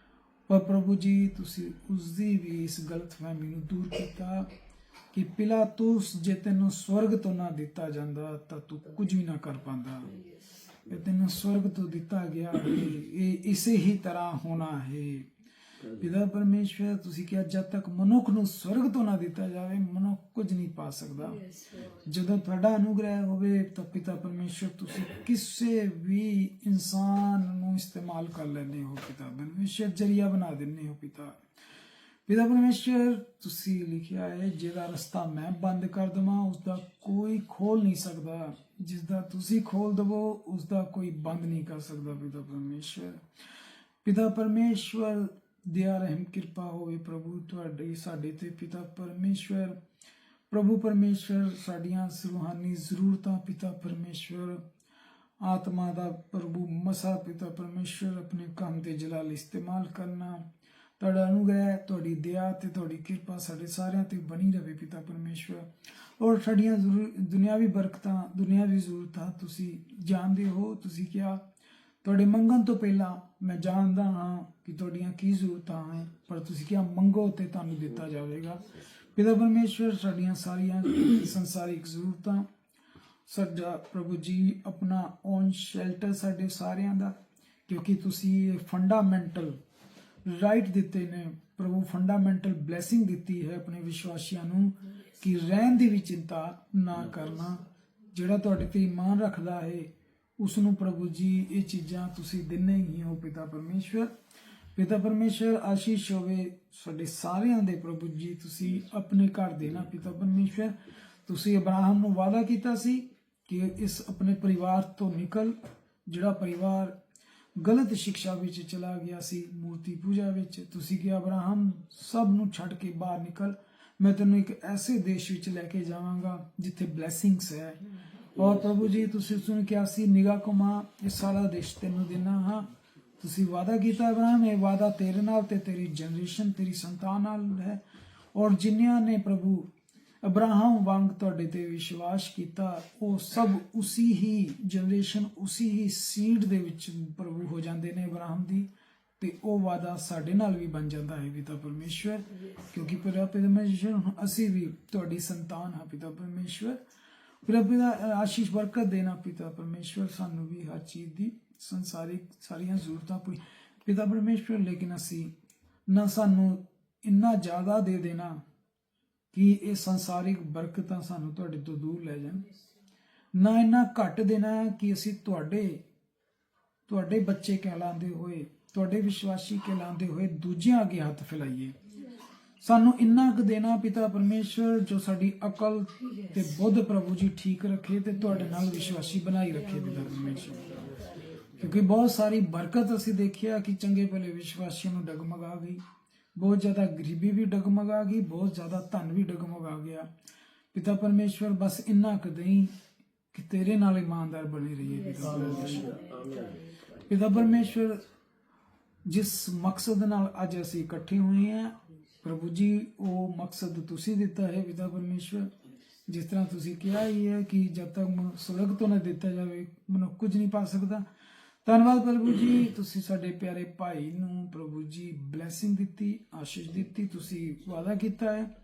ਪਰ ਪ੍ਰਭੂ ਜੀ ਤੁਸੀਂ ਉਸ ਦੀ ਵੀ ਇਸ ਗਲਤਫਹਿਮੀ ਨੂੰ ਦੂਰ ਕੀਤਾ ਕਿ ਪਿਲਾਤੁਸ ਜੇ ਤੈਨੂੰ ਸਵਰਗ ਤੋਂ ਨਾ ਦਿੱਤਾ ਜਾਂਦਾ ਤਾਂ ਤੂੰ ਕੁਝ ਵੀ ਨਾ ਕਰ ਪਾਉਂਦਾ। ਇਹ ਤੈਨੂੰ ਸਵਰਗ ਤੋਂ ਦਿੱਤਾ ਗਿਆ ਹੈ, ਇਹ ਇਸੇ ਹੀ ਤਰ੍ਹਾਂ ਹੋਣਾ ਹੈ। ਪਿਤਾ ਪਰਮੇਸ਼ਵਰ ਤੁਸੀਂ ਕਿਹਾ ਜਦ ਤੱਕ ਮਨੁੱਖ ਨੂੰ ਸਵਰਗ ਤੋਂ ਨਾ ਦਿੱਤਾ ਜਾਵੇ ਮਨੁੱਖ ਕੁਝ ਨਹੀਂ ਪਾ ਸਕਦਾ। ਜਦੋਂ ਤੁਹਾਡਾ ਅਨੁਗ੍ਰਹਿ ਹੋਵੇ ਤਾਂ ਪਿਤਾ ਪਰਮੇਸ਼ਵਰ ਤੁਸੀਂ ਕਿਸੇ ਵੀ ਇਨਸਾਨ ਨੂੰ ਇਸਤੇਮਾਲ ਕਰ ਲੈਂਦੇ ਹੋ ਪਿਤਾ ਪਰਮੇਸ਼ਵਰ, ਜਰੀਆ ਬਣਾ ਦਿੰਦੇ ਹੋ ਪਿਤਾ ਪਰਮੇਸ਼ਵਰ। ਤੁਸੀਂ ਲਿਖਿਆ ਹੈ ਜਿਹਦਾ ਰਸਤਾ ਮੈਂ ਬੰਦ ਕਰ ਦੇਵਾਂ ਉਸਦਾ ਕੋਈ ਖੋਲ ਨਹੀਂ ਸਕਦਾ, ਜਿਸ ਦਾ ਤੁਸੀਂ ਖੋਲ ਦੇਵੋ ਉਸਦਾ ਕੋਈ ਬੰਦ ਨਹੀਂ ਕਰ ਸਕਦਾ ਪਿਤਾ ਪਰਮੇਸ਼ਵਰ ਦਇਆ ਰਹਿਮ ਕਿਰਪਾ ਹੋਵੇ ਪ੍ਰਭੂ ਤੁਹਾਡੀ ਸਾਡੇ ਤੇ ਪਿਤਾ ਪਰਮੇਸ਼ਵਰ। ਪ੍ਰਭੂ ਪਰਮੇਸ਼ਵਰ ਸਾਡੀਆਂ ਰੂਹਾਨੀ ਜ਼ਰੂਰਤਾਂ ਪਿਤਾ ਪਰਮੇਸ਼ਵਰ, ਆਤਮਾ ਦਾ ਪ੍ਰਭੂ ਮਸਾ ਪਿਤਾ ਪਰਮੇਸ਼ਵਰ ਆਪਣੇ ਕੰਮ ਤੇ ਜਲਾਲ ਇਸਤੇਮਾਲ ਕਰਨਾ। ਤੁਹਾਡਾ ਅਨੁਗ੍ਰਹਿ, ਤੁਹਾਡੀ ਦਇਆ ਤੇ ਤੁਹਾਡੀ ਕਿਰਪਾ ਸਾਡੇ ਸਾਰਿਆਂ ਤੇ ਬਣੀ ਰਹੇ ਪਿਤਾ ਪਰਮੇਸ਼ਵਰ। ਔਰ ਸਾਡੀਆਂ ਦੁਨਿਆਵੀ ਬਰਕਤਾਂ, ਦੁਨਿਆਵੀ ਜ਼ਰੂਰਤਾਂ ਤੁਸੀਂ ਜਾਣਦੇ ਹੋ। ਤੁਸੀਂ ਕਿਹਾ ਤੁਹਾਡੇ ਮੰਗਣ ਤੋਂ ਪਹਿਲਾਂ ਮੈਂ ਜਾਣਦਾ ਹਾਂ ਕਿ ਤੁਹਾਡੀਆਂ ਕੀ ਜ਼ਰੂਰਤਾਂ ਹੈ, ਪਰ ਤੁਸੀਂ ਕਿਹਾ ਮੰਗੋ ਤੇ ਤੁਹਾਨੂੰ ਦਿੱਤਾ ਜਾਵੇਗਾ ਪਿਤਾ ਪਰਮੇਸ਼ਵਰ। ਸਾਡੀਆਂ ਸਾਰੀਆਂ ਸੰਸਾਰਿਕ ਜ਼ਰੂਰਤਾਂ, ਸਾਡਾ ਪ੍ਰਭੂ ਜੀ ਆਪਣਾ ਓਨ ਸ਼ੈਲਟਰ ਸਾਡੇ ਸਾਰਿਆਂ ਦਾ, ਕਿਉਂਕਿ ਤੁਸੀਂ ਇਹ ਫੰਡਾਮੈਂਟਲ ਰਾਈਟ ਦਿੱਤੇ ਨੇ ਪ੍ਰਭੂ, ਫੰਡਾਮੈਂਟਲ ਬਲੇਸਿੰਗ ਦਿੱਤੀ ਹੈ ਆਪਣੇ ਵਿਸ਼ਵਾਸੀਆਂ ਨੂੰ ਕਿ ਰਹਿਣ ਦੀ ਵੀ ਚਿੰਤਾ ਨਾ ਕਰਨਾ। ਜਿਹੜਾ ਤੁਹਾਡੇ ਤੇ ਈਮਾਨ ਰੱਖਦਾ ਹੈ ਉਸ ਨੂੰ ਪ੍ਰਭੂ ਜੀ ਇਹ ਚੀਜ਼ਾਂ ਤੁਸੀਂ ਦਿੰਦੇ ਹੀ ਹੋ ਪਿਤਾ ਪਰਮੇਸ਼ਵਰ। ਆਸ਼ੀਸ਼ ਹੋਵੇ ਸਾਡੇ ਸਾਰਿਆਂ ਦੇ ਪ੍ਰਭੂ ਜੀ, ਤੁਸੀਂ ਆਪਣੇ ਘਰ ਦੇਣਾ ਪਿਤਾ ਪਰਮੇਸ਼ਵਰ। ਤੁਸੀਂ ਅਬਰਾਹਮ ਨੂੰ ਵਾਅਦਾ ਕੀਤਾ ਸੀ ਕਿ ਇਸ ਆਪਣੇ ਪਰਿਵਾਰ ਤੋਂ ਨਿਕਲ, ਜਿਹੜਾ ਪਰਿਵਾਰ ਗਲਤ ਸਿੱਖਿਆ ਵਿੱਚ ਚਲਾ ਗਿਆ ਸੀ, ਮੂਰਤੀ ਪੂਜਾ ਵਿੱਚ। ਤੁਸੀਂ ਕਿਹਾ ਅਬਰਾਹਮ ਸਭ ਨੂੰ ਛੱਡ ਕੇ ਬਾਹਰ ਨਿਕਲ, ਮੈਂ ਤੈਨੂੰ ਇੱਕ ਐਸੇ ਦੇਸ਼ ਵਿੱਚ ਲੈ ਕੇ ਜਾਵਾਂਗਾ ਜਿੱਥੇ ਬਲੇਸਿੰਗਸ ਹੈ। ਔਰ ਪ੍ਰਭੂ ਜੀ ਤੁਸੀਂ ਉਸਨੂੰ ਕਿਹਾ ਸੀ ਨਿਗਾਹ ਘੁਮਾ, ਇਹ ਸਾਰਾ ਦੇਸ਼ ਤੈਨੂੰ ਦੇਣਾ ਹਾਂ। ਤੁਸੀਂ ਵਾਅਦਾ ਕੀਤਾ ਅਬਰਾਹਮ, ਇਹ ਵਾਅਦਾ ਤੇਰੇ ਨਾਲ ਤੇ ਤੇਰੀ ਜਨਰੇਸ਼ਨ, ਤੇਰੀ ਸੰਤਾਨ ਨਾਲ ਹੈ। ਔਰ ਜਿਨ੍ਹਾਂ ਨੇ ਪ੍ਰਭੂ ਅਬਰਾਹਮ ਵਾਂਗ ਤੁਹਾਡੇ ਤੇ ਵਿਸ਼ਵਾਸ ਕੀਤਾ ਉਹ ਸਭ ਉਸੇ ਹੀ ਜਨਰੇਸ਼ਨ, ਉਸੇ ਹੀ ਸੀਡ ਦੇ ਵਿੱਚ ਪ੍ਰਭੂ ਹੋ ਜਾਂਦੇ ਨੇ ਅਬਰਾਹਮ ਦੀ, ਤੇ ਉਹ ਵਾਅਦਾ ਸਾਡੇ ਨਾਲ ਵੀ ਬਣ ਜਾਂਦਾ ਹੈ ਪਿਤਾ ਪਰਮੇਸ਼ਵਰ, ਕਿਉਂਕਿ ਪਿਤਾ ਪਰਮੇਸ਼ਵਰ ਅਸੀਂ ਵੀ ਤੁਹਾਡੀ ਸੰਤਾਨ ਹਾਂ ਪਿਤਾ ਪਰਮੇਸ਼ਵਰ। ਪਿਤਾ ਆਸ਼ੀਸ਼ ਬਰਕਤ ਦੇਣਾ ਪਿਤਾ ਪਰਮੇਸ਼ਵਰ, ਸਾਨੂੰ ਵੀ ਹਰ ਚੀਜ਼ ਦੀ ਸੰਸਾਰਿਕ ਸਾਰੀਆਂ ਜ਼ਰੂਰਤਾਂ ਪੂਰੀ ਪਿਤਾ ਪਰਮੇਸ਼ਵਰ। ਲੇਕਿਨ ਅਸੀਂ ਨਾ ਸਾਨੂੰ ਇੰਨਾ ਜ਼ਿਆਦਾ ਦੇ ਦੇਣਾ ਕਿ ਇਹ ਸੰਸਾਰਿਕ ਬਰਕਤਾਂ ਸਾਨੂੰ ਤੁਹਾਡੇ ਤੋਂ ਦੂਰ ਲੈ ਜਾਣ, ਨਾ ਇੰਨਾ ਘੱਟ ਦੇਣਾ ਕਿ ਅਸੀਂ ਤੁਹਾਡੇ ਬੱਚੇ ਕਹਿਲਾਉਂਦੇ ਹੋਏ, ਤੁਹਾਡੇ ਵਿਸ਼ਵਾਸੀ ਕਹਿਲਾਉਂਦੇ ਹੋਏ ਦੂਜਿਆਂ ਅੱਗੇ ਹੱਥ ਫੈਲਾਈਏ। ਸਾਨੂੰ ਇੰਨਾ ਕੁ ਦੇਣਾ ਪਿਤਾ ਪਰਮੇਸ਼ਵਰ ਜੋ ਸਾਡੀ ਅਕਲ ਤੇ ਬੁੱਧ ਪ੍ਰਭੂ ਜੀ ਠੀਕ ਰੱਖੇ ਤੇ ਤੁਹਾਡੇ ਨਾਲ ਵਿਸ਼ਵਾਸੀ ਬਣਾਈ ਰੱਖੇ ਪਿਤਾ ਪਰਮੇਸ਼ਵਰ। ਕਿਉਂਕਿ ਬਹੁਤ ਸਾਰੀ ਬਰਕਤ ਅਸੀਂ ਦੇਖਿਆ ਕਿ ਚੰਗੇ ਭਲੇ ਵਿਸ਼ਵਾਸੀਆਂ ਨੂੰ ਡਗਮਗਾ ਗਈ, ਬਹੁਤ ਜ਼ਿਆਦਾ ਗਰੀਬੀ ਵੀ ਡਗਮਗਾ ਗਈ, ਬਹੁਤ ਜ਼ਿਆਦਾ ਧਨ ਵੀ ਡਗਮਗਾ ਗਿਆ ਪਿਤਾ ਪਰਮੇਸ਼ਵਰ। ਬਸ ਇੰਨਾ ਕੁ ਦੇਈਂ ਕਿ ਤੇਰੇ ਨਾਲ ਇਮਾਨਦਾਰ ਬਣੇ ਰਹੀਏ ਪਿਤਾ ਪਰਮੇਸ਼ਵਰ। ਪਿਤਾ ਪਰਮੇਸ਼ਵਰ ਜਿਸ ਮਕਸਦ ਨਾਲ ਅੱਜ ਅਸੀਂ ਇਕੱਠੇ ਹੋਏ ਹਾਂ ਪ੍ਰਭੂ ਜੀ, ਉਹ ਮਕਸਦ ਤੁਸੀਂ ਦਿੱਤਾ ਹੈ ਪਿਤਾ ਪਰਮੇਸ਼ਵਰ। ਜਿਸ ਤਰ੍ਹਾਂ ਤੁਸੀਂ ਕਿਹਾ ਹੀ ਹੈ ਕਿ ਜਦ ਤੱਕ ਸਵਰਗ ਤੋਂ ਨਾ ਦਿੱਤਾ ਜਾਵੇ ਮਨੁੱਖ ਕੁਝ ਨਹੀਂ ਪਾ ਸਕਦਾ। ਧੰਨਵਾਦ ਪ੍ਰਭੂ ਜੀ, ਤੁਸੀਂ ਸਾਡੇ ਪਿਆਰੇ ਭਾਈ ਨੂੰ ਪ੍ਰਭੂ ਜੀ ਬਲੇਸਿੰਗ ਦਿੱਤੀ, ਆਸ਼ੀਸ਼ ਦਿੱਤੀ। ਤੁਸੀਂ ਵਾਅਦਾ ਕੀਤਾ ਹੈ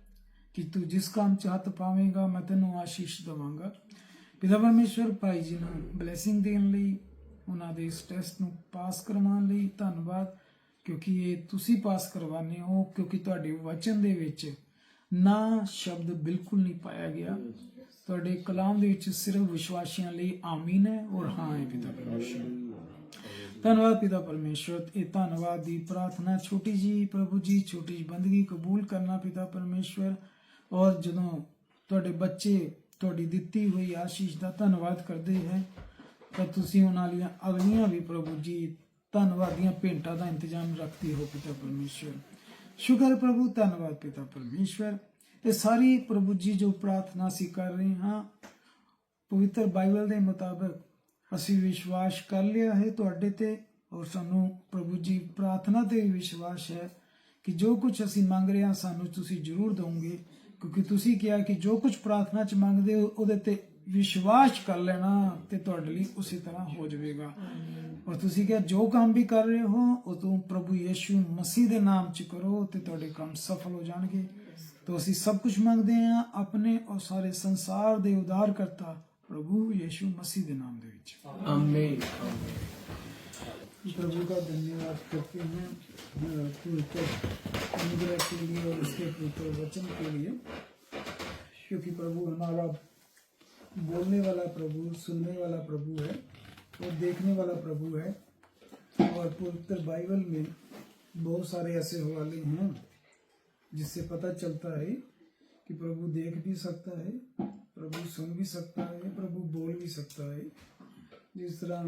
ਕਿ ਤੂੰ ਜਿਸ ਕੰਮ 'ਚ ਹੱਥ ਪਾਵੇਂਗਾ ਮੈਂ ਤੈਨੂੰ ਆਸ਼ੀਸ਼ ਦੇਵਾਂਗਾ ਪਿਤਾ ਪਰਮੇਸ਼ਵਰ। ਭਾਈ ਜੀ ਨੂੰ ਬਲੇਸਿੰਗ ਦੇਣ ਲਈ, ਉਹਨਾਂ ਦੇ ਇਸ ਟੈਸਟ ਨੂੰ ਪਾਸ ਕਰਵਾਉਣ ਲਈ ਧੰਨਵਾਦ, ਕਿਉਂਕਿ ਇਹ ਤੁਸੀਂ ਪਾਸ ਕਰਵਾਉਂਦੇ ਹੋ, ਕਿਉਂਕਿ ਤੁਹਾਡੇ ਵਚਨ ਦੇ ਵਿੱਚ ਨਾ ਸ਼ਬਦ ਬਿਲਕੁਲ ਨਹੀਂ ਪਾਇਆ ਗਿਆ। ਤੁਹਾਡੇ ਕਲਾਮ ਦੇ ਵਿੱਚ ਸਿਰਫ ਵਿਸ਼ਵਾਸੀਆਂ ਲਈ ਆਮੀਨ ਹੈ ਔਰ ਹਾਂ ਹੈ ਪਿਤਾ ਪਰਮੇਸ਼ਵਰ। ਧੰਨਵਾਦ ਪਿਤਾ ਪਰਮੇਸ਼ਵਰ। ਇਹ ਧੰਨਵਾਦ ਦੀ ਪ੍ਰਾਰਥਨਾ ਛੋਟੀ ਜੀ ਪ੍ਰਭੂ ਜੀ, ਛੋਟੀ ਜਿਹੀ ਬੰਦਗੀ ਕਬੂਲ ਕਰਨਾ ਪਿਤਾ ਪਰਮੇਸ਼ਵਰ। ਔਰ ਜਦੋਂ ਤੁਹਾਡੇ ਬੱਚੇ ਤੁਹਾਡੀ ਦਿੱਤੀ ਹੋਈ ਆਸ਼ੀਸ਼ ਦਾ ਧੰਨਵਾਦ ਕਰਦੇ ਹੈ ਤਾਂ ਤੁਸੀਂ ਉਹਨਾਂ ਲਈ ਅਗਲੀਆਂ ਵੀ ਪ੍ਰਭੂ ਜੀ ਧੰਨਵਾਦ ਦੀਆਂ ਭੇਂਟਾਂ ਦਾ ਇੰਤਜ਼ਾਮ ਰੱਖਦੇ ਹੋ ਪਿਤਾ ਪਰਮੇਸ਼ਵਰ। ਸ਼ੁਕਰ ਪ੍ਰਭੂ, ਧੰਨਵਾਦ ਪਿਤਾ ਪਰਮੇਸ਼ਵਰ। ਇਹ ਸਾਰੀ ਪ੍ਰਭੂ ਜੀ ਜੋ ਪ੍ਰਾਰਥਨਾ ਅਸੀਂ ਕਰ ਰਹੇ ਹਾਂ ਪਵਿੱਤਰ ਬਾਈਬਲ ਦੇ ਮੁਤਾਬਕ ਅਸੀਂ ਵਿਸ਼ਵਾਸ ਕਰ ਲਿਆ ਹੈ ਤੁਹਾਡੇ ਤੇ, ਔਰ ਸਾਨੂੰ ਪ੍ਰਭੂ ਜੀ ਪ੍ਰਾਰਥਨਾ ਤੇ ਵੀ ਵਿਸ਼ਵਾਸ ਹੈ ਕਿ ਜੋ ਕੁਝ ਅਸੀਂ ਮੰਗ ਰਹੇ ਹਾਂ ਸਾਨੂੰ ਤੁਸੀਂ ਜ਼ਰੂਰ ਦਿਓਗੇ, ਕਿਉਂਕਿ ਤੁਸੀਂ ਕਿਹਾ ਕਿ ਜੋ ਕੁਝ ਪ੍ਰਾਰਥਨਾ ਚ ਮੰਗਦੇ ਹੋ ਉਹਦੇ ਤੇ ਵਿਸ਼ਵਾਸ ਕਰ ਲੈਣਾ ਤੇ ਤੁਹਾਡੇ ਲਈ ਉਸੇ ਤਰ੍ਹਾਂ ਹੋ ਜਾਵੇਗਾ। ਔਰ ਤੁਸੀਂ ਕਿਹਾ ਜੋ ਕੰਮ ਵੀ ਕਰ ਰਹੇ ਹੋ ਉਹ ਤੂੰ ਪ੍ਰਭੂ ਯੀਸ਼ੂ ਮਸੀਹ ਦੇ ਨਾਮ ਚ ਕਰੋ ਤੇ ਤੁਹਾਡੇ ਕੰਮ ਸਫਲ ਹੋ ਜਾਣਗੇ। तो ਅਸੀਂ ਸਭ ਕੁਝ ਮੰਗਦੇ ਹਾਂ ਆਪਣੇ ਔਰ ਸਾਰੇ ਸੰਸਾਰ ਦੇ ਉद्धारकर्ता प्रभु यीशु मसीह के नाम दे विच आमीन। प्रभु का धन्यवाद करते हैं पवित्र अनुग्रह के लिए और उसके पवित्र वचन के लिए, क्योंकि प्रभु हमारा बोलने वाला प्रभु, सुनने वाला प्रभु है और देखने वाला प्रभु है। और पवित्र बाइबल में बहुत सारे ऐसे हवाले हैं जिससे पता चलता है कि प्रभु देख भी सकता है, प्रभु सुन भी सकता है, प्रभु बोल भी सकता है। जिस तरह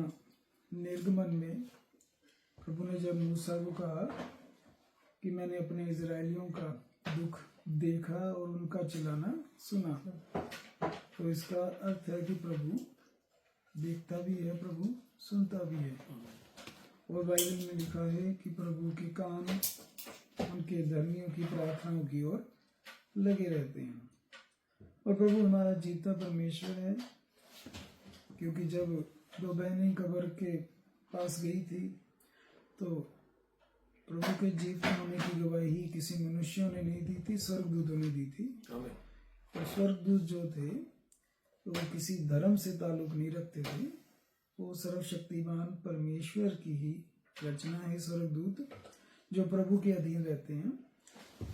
निर्गमन में प्रभु ने जब मूसा को कहा कि मैंने अपने इजरायलियों का दुख देखा और उनका चिल्लाना सुना, तो इसका अर्थ है कि प्रभु देखता भी है, प्रभु सुनता भी है। और बाइबल में लिखा है कि प्रभु के कान उनके धर्मियों की प्रार्थनाओं की ओर लगे रहते हैं। और प्रभु हमारा जीता परमेश्वर है, क्योंकि जब दो बहनें कब्र के पास गई थी तो प्रभु के जीवित होने की गवाही किसी मनुष्यों ने नहीं दी थी, स्वर्गदूतों ने दी थी। और स्वर्गदूत जो थे तो वो किसी धर्म से ताल्लुक नहीं रखते थे, वो सर्वशक्तिमान परमेश्वर की ही रचना है स्वर्गदूत, जो प्रभु के अधीन रहते हैं।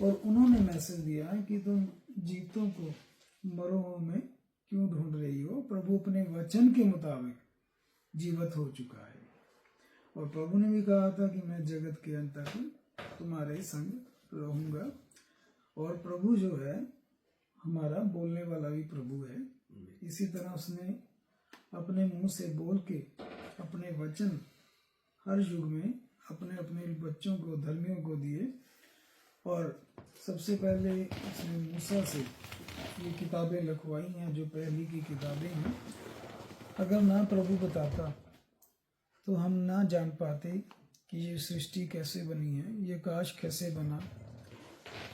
और उन्होंने मैसेज दिया कि तुम जीवितों को मरों में क्यों ढूंढ रही हो, प्रभु अपने वचन के मुताबिक जीवित हो चुका है। और प्रभु ने भी कहा था कि मैं जगत के अंत तक तुम्हारे संग रहूंगा। और प्रभु जो है हमारा बोलने वाला भी प्रभु है। इसी तरह उसने अपने मुंह से बोल के अपने वचन हर युग में अपने अपने बच्चों को, धर्मियों को दिए। और सबसे पहले उसने मूसा से ये किताबें लिखवाई हैं, जो पहली की किताबें हैं। अगर ना प्रभु बताता तो हम ना जान पाते कि ये सृष्टि कैसे बनी है, ये आकाश कैसे बना,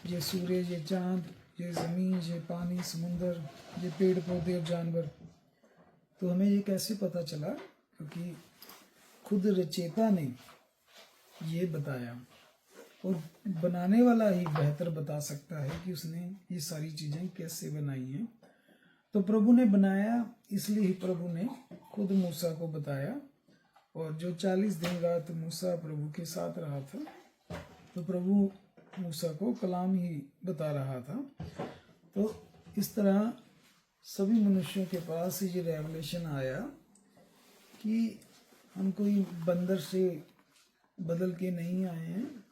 ये सूरज, ये चाँद, ये ज़मीन, ये पानी, समुंदर, ये पेड़ पौधे और जानवर। तो हमें ये कैसे पता चला? क्योंकि खुद रचेता ने ये बताया, और बनाने वाला ही बेहतर बता सकता है कि उसने ये सारी चीज़ें कैसे बनाई हैं। तो प्रभु ने बनाया, इसलिए ही प्रभु ने खुद मूसा को बताया। और जो 40 दिन रात मूसा प्रभु के साथ रहा था, तो प्रभु मूसा को कलाम ही बता रहा था। तो इस तरह सभी मनुष्यों के पास ये रेवलेशन आया कि हम कोई बंदर से बदल के नहीं आए हैं,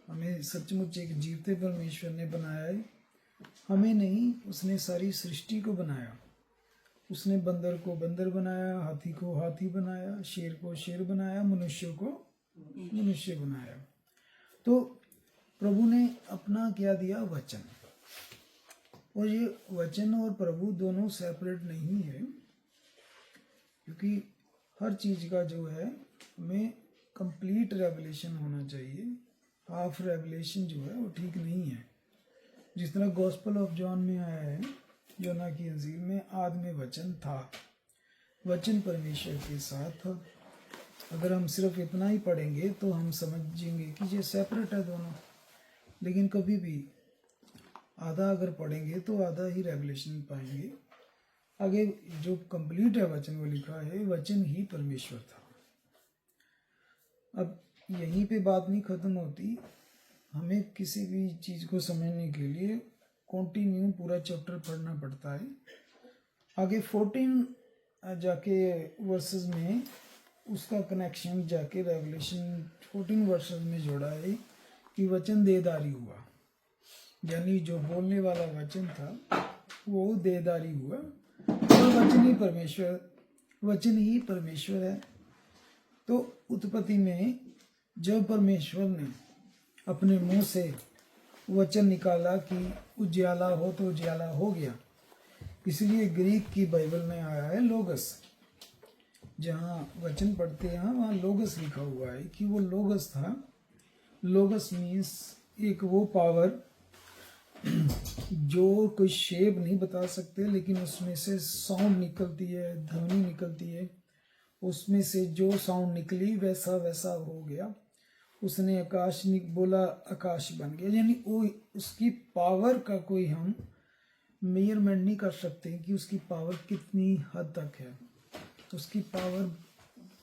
हमें सचमुच एक जीवते परमेश्वर ने बनाया है। हमें नहीं, उसने सारी सृष्टि को बनाया। उसने बंदर को बंदर बनाया, हाथी को हाथी बनाया, शेर को शेर बनाया, मनुष्य को मनुष्य बनाया। तो प्रभु ने अपना क्या दिया? वचन। और ये वचन और प्रभु दोनों सेपरेट नहीं है, क्योंकि हर चीज़ का जो है हमें कंप्लीट रेवलेशन होना चाहिए। हाफ रेवलेशन जो है वो ठीक नहीं है। जिस तरह गॉस्पेल ऑफ जॉन में आया है, योना की अंजील में, आदि में वचन था, वचन परमेश्वर के साथ था। अगर हम सिर्फ इतना ही पढ़ेंगे तो हम समझेंगे कि ये सेपरेट है दोनों। लेकिन कभी भी आधा अगर पढ़ेंगे तो आधा ही रेवलेशन पाएंगे। आगे जो कंप्लीट है वचन, वो लिखा है वचन ही परमेश्वर था। अब यहीं पे बात नहीं खत्म होती। हमें किसी भी चीज़ को समझने के लिए कंटिन्यू पूरा चैप्टर पढ़ना पड़ता है। आगे 14 जाके वर्सेस में उसका कनेक्शन जाके रेवलेशन 14 वर्सेस में जोड़ा है कि वचन देहधारी हुआ, यानी जो बोलने वाला वचन था वो देहधारी हुआ। और वचन ही परमेश्वर है। तो उत्पत्ति में जब परमेश्वर ने अपने मुंह से वचन निकाला कि उजियाला हो, तो उजियाला हो गया। इसलिए ग्रीक की बाइबल में आया है लोगस। जहाँ वचन पढ़ते हैं वहाँ लोगस लिखा हुआ है कि वो लोगस था। लोगस मीन्स एक वो पावर जो कोई शेप नहीं बता सकते, लेकिन उसमें से साउंड निकलती है, ध्वनि निकलती है, उसमें से जो साउंड निकली वैसा वैसा हो गया। उसने आकाश बोला, आकाश बन गया। यानी वो उसकी पावर का कोई हम मेजरमेंट नहीं कर सकते कि उसकी पावर कितनी हद तक है। उसकी पावर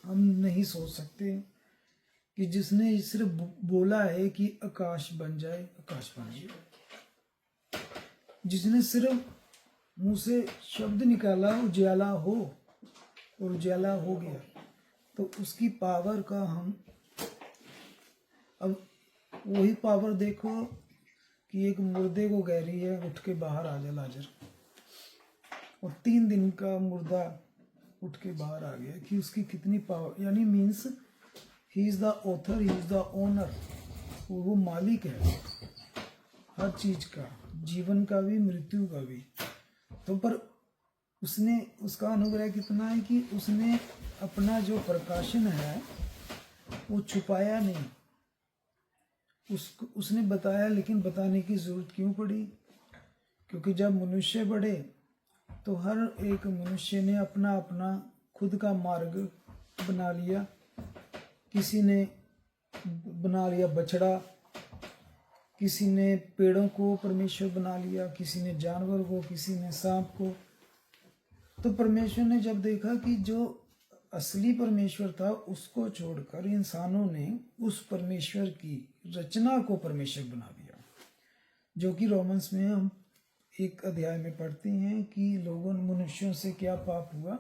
हम नहीं सोच सकते कि जिसने सिर्फ बोला है कि आकाश बन जाए, आकाश बन जाए। जिसने सिर्फ मुंह से शब्द निकाला उजाला हो, और उजाला हो गया, तो उसकी पावर का हम अब वही पावर देखो कि एक मुर्दे को कह रही है उठ के बाहर आ जा लाजर, और 3 दिन का मुर्दा उठ के बाहर आ गया, कि उसकी कितनी पावर। यानी means he is the author, he is the owner, वो मालिक है हर चीज का, जीवन का भी मृत्यु का भी। तो पर उसने, उसका अनुग्रह कितना है कि उसने अपना जो प्रकाशन है वो छुपाया नहीं, उसने बताया। लेकिन बताने की जरूरत क्यों पड़ी? क्योंकि जब मनुष्य बढ़े तो हर एक मनुष्य ने अपना अपना खुद का मार्ग बना लिया। किसी ने बना लिया बछड़ा, किसी ने पेड़ों को परमेश्वर बना लिया, किसी ने जानवर को, किसी ने सांप को। तो परमेश्वर ने जब देखा कि जो असली परमेश्वर था उसको छोड़कर इंसानों ने उस परमेश्वर की रचना को परमेश्वर बना दिया, जो कि रोमन्स में हम 1 अध्याय में पढ़ते हैं कि लोगों मनुष्यों से क्या पाप हुआ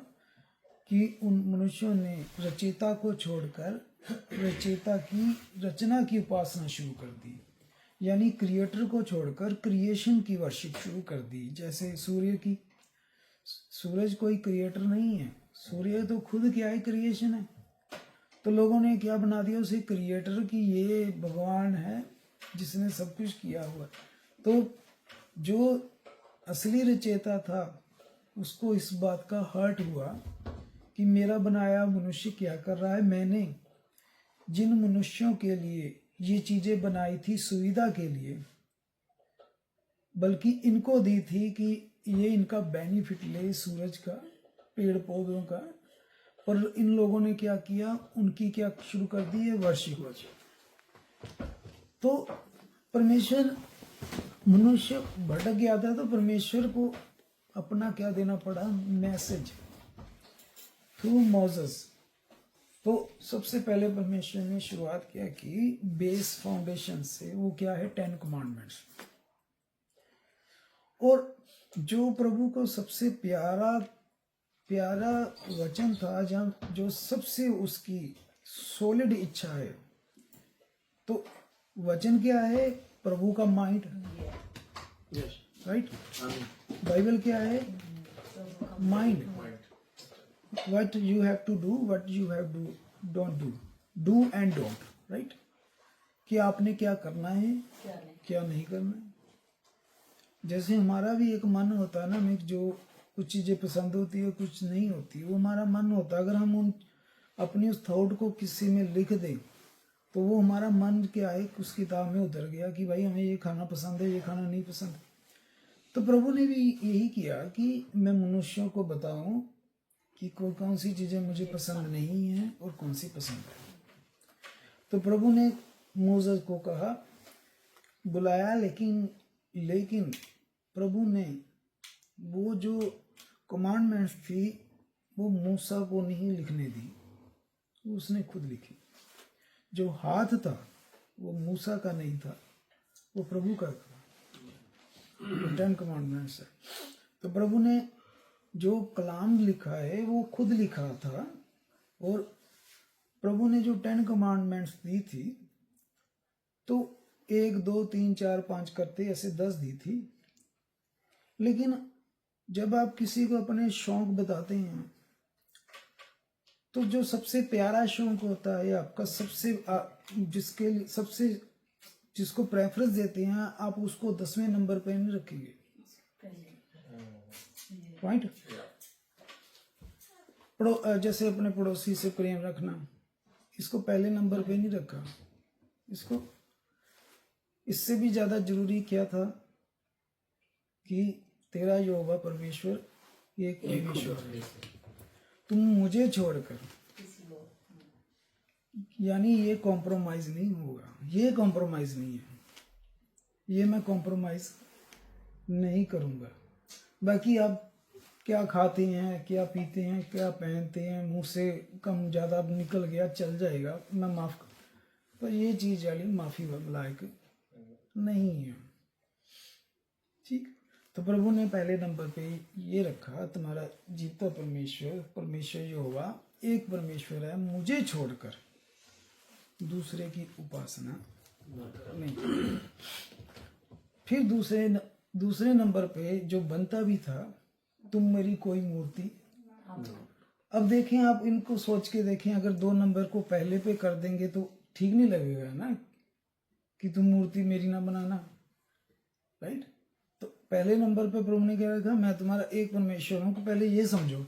कि उन मनुष्यों ने रचयिता को छोड़कर रचयिता की रचना की उपासना शुरू कर दी। यानी क्रिएटर को छोड़कर क्रिएशन की वर्शिप शुरू कर दी। जैसे सूर्य की, सूरज कोई क्रिएटर नहीं है, सूर्य तो खुद क्या है, क्रिएशन है। तो लोगों ने क्या बना दिया उसे क्रिएटर, की ये भगवान है जिसने सब कुछ किया हुआ। तो जो असली रचयिता था उसको इस बात का हर्ट हुआ कि मेरा बनाया मनुष्य क्या कर रहा है। मैंने जिन मनुष्यों के लिए ये चीजें बनाई थी सुविधा के लिए, बल्कि इनको दी थी कि ये इनका बेनिफिट ले सूरज का, पेड़ पौधों का, पर इन लोगों ने क्या किया, उनकी क्या शुरू कर दी है, वर्शिप। तो परमेश्वर, मनुष्य भटक गया था, तो परमेश्वर को अपना क्या देना पड़ा, मैसेज थ्रू मोसेस। तो सबसे पहले परमेश्वर ने शुरुआत किया कि बेस फाउंडेशन से, वो क्या है, 10 कमांडमेंट्स। और जो प्रभु को सबसे प्यारा वचन था, जहाँ जो सबसे उसकी सॉलिड इच्छा है, तो वचन क्या है, प्रभु का माइंड, राइट। बाइबल क्या है, mind. What you have to do, what you have to don't do and don't, right? कि आपने क्या करना है, क्या नहीं करना है। जैसे हमारा भी एक मन होता है ना, हमें जो कुछ चीजें पसंद होती है, कुछ नहीं होती, वो हमारा मन होता है। अगर हम उन अपनी उस थॉट को किसी में लिख दें तो वो हमारा मन क्या है, उस किताब में उतर गया कि भाई हमें ये खाना पसंद है, ये खाना नहीं पसंद। तो प्रभु ने भी यही किया कि मैं मनुष्यों को बताऊं कि कौन सी चीजें मुझे पसंद नहीं है और कौन सी पसंद है। तो प्रभु ने मोसेस को कहा, बुलाया, लेकिन प्रभु ने वो जो कमांडमेंट्स थी वो मूसा को नहीं लिखने दी, वो उसने खुद लिखी। जो हाथ था वो मूसा का नहीं था, वो प्रभु का था। 10 कमांडमेंट्स है। तो प्रभु ने जो कलाम लिखा है वो खुद लिखा था, और प्रभु ने जो 10 कमांडमेंट्स दी थी, तो 1 2 3 4 5 करते ऐसे 10 दी थी। लेकिन जब आप किसी को अपने शौक बताते हैं, तो जो सबसे प्यारा शौक होता है आपका, जिसके लिए सबसे जिसको प्रेफरेंस देते हैं, आप उसको 10वें नंबर पे नहीं रखेंगे, पॉइंट। जैसे अपने पड़ोसी से प्रेम रखना, इसको पहले नंबर पे नहीं रखा, इसको इससे भी ज्यादा जरूरी क्या था कि तेरा यहोवा परमेश्वर एक परमेश्वर है, तुम मुझे छोड़कर, यानी ये कॉम्प्रोमाइज नहीं होगा, ये कॉम्प्रोमाइज नहीं है, ये मैं कॉम्प्रोमाइज नहीं करूंगा। बाकी आप क्या खाते हैं, क्या पीते हैं, क्या पहनते हैं, मुंह से कम ज़्यादा निकल गया चल जाएगा, मैं माफ़ कर, पर ये चीज़ वाली माफ़ी लायक नहीं है। ठीक, तो प्रभु ने पहले नंबर पे ये रखा, तुम्हारा जीता परमेश्वर, परमेश्वर यहोवा एक परमेश्वर है, मुझे छोड़कर दूसरे की उपासना नहीं। फिर दूसरे नंबर पे जो बनता भी था, तुम मेरी कोई मूर्ति। अब देखें, आप इनको सोच के देखें, अगर 2 नंबर को पहले पे कर देंगे तो ठीक नहीं लगेगा ना, कि तुम मूर्ति मेरी ना बनाना, राइट। तो पहले नंबर पे प्रभु ने क्या रखा, मैं तुम्हारा एक परमेश्वर हूं, तो पहले ये समझो,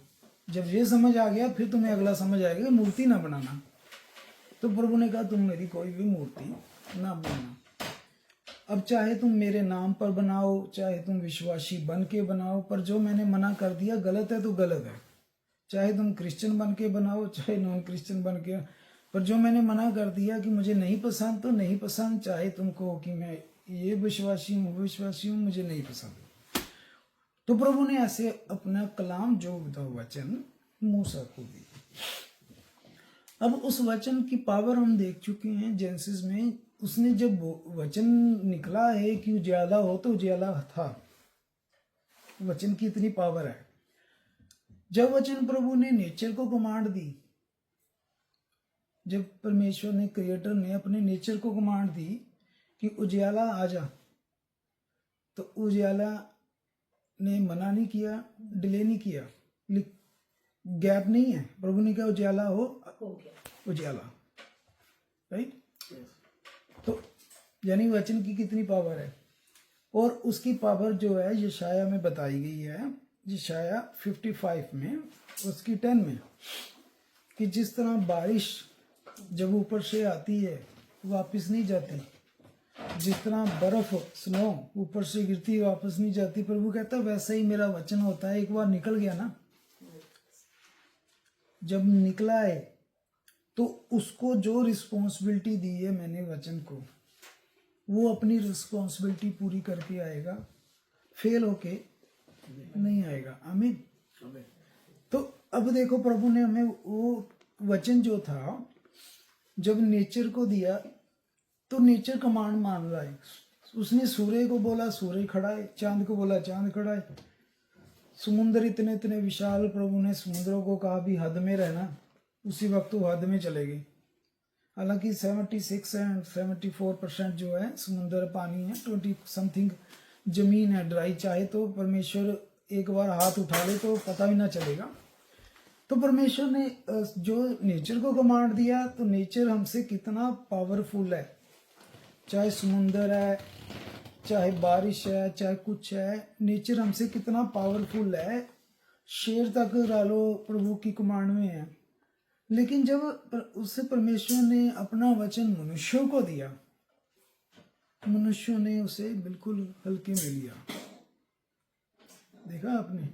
जब ये समझ आ गया फिर तुम्हें अगला समझ आएगा, मूर्ति ना बनाना। तो प्रभु ने कहा तुम मेरी कोई भी मूर्ति ना बनाना। अब चाहे तुम मेरे नाम पर बनाओ, चाहे तुम विश्वासी बन के बनाओ, पर जो मैंने मना कर दिया गलत है तो गलत है। चाहे तुम क्रिश्चियन बन के बनाओ, चाहे नॉन क्रिश्चियन बन के, पर जो मैंने मना कर दिया कि मुझे नहीं पसंद तो नहीं पसंद, चाहे तुम कहो कि मैं ये विश्वासी हूँ, विश्वासी हूँ, मुझे नहीं पसंद। तो प्रभु ने ऐसे अपना कलाम जो वचन मूसा को दी। अब उस वचन की पावर हम देख चुके हैं जेनेसिस में, उसने जब वचन निकला है कि उजाला हो तो उजाला था, वचन की इतनी पावर है। जब वचन प्रभु ने नेचर को कमांड दी, जब परमेश्वर ने, क्रिएटर ने अपने नेचर को कमांड दी कि उजाला आ जा, तो उजाला ने मना नहीं किया, डिले नहीं किया, गैप नहीं है। प्रभु ने कहा उजाला हो उजाला, राइट। तो यानी वचन की कितनी पावर है, और उसकी पावर जो है यशाया में बताई गई है, यशाया 55 में उसकी 10 में, कि जिस तरह बारिश जब ऊपर से आती है वापस नहीं जाती, जिस तरह बर्फ स्नो ऊपर से गिरती वापस नहीं जाती, प्रभु कहता वैसा ही मेरा वचन होता है, एक बार निकल गया ना, जब निकला है तो उसको जो रिस्पॉन्सिबिलिटी दी है मैंने वचन को, वो अपनी रिस्पॉन्सिबिलिटी पूरी करके आएगा, फेल होके नहीं आएगा। आमीन। तो अब देखो, प्रभु ने हमें वो वचन जो था जब नेचर को दिया, तो नेचर कमांड मान रहा है। उसने सूर्य को बोला सूर्य खड़ा है, चांद को बोला चांद खड़ा है, समुद्र इतने इतने विशाल, प्रभु ने समुद्रों को कहा भी हद में रहना, उसी वक्त वो हद में चले गए। हालांकि 76 एंड 74% जो है समुद्र पानी है, 20 समथिंग जमीन है ड्राई, चाहे तो परमेश्वर एक बार हाथ उठा ले तो पता भी ना चलेगा। तो परमेश्वर ने जो नेचर को कमांड दिया, तो नेचर हमसे कितना पावरफुल है, चाहे समुंदर है, चाहे बारिश है, चाहे कुछ है, नेचर हमसे कितना पावरफुल है, शेर तक डालो प्रभु की कमांड में है। लेकिन जब उससे परमेश्वर ने अपना वचन मनुष्यों को दिया, मनुष्यों ने उसे बिल्कुल हल्के में लिया। देखा आपने,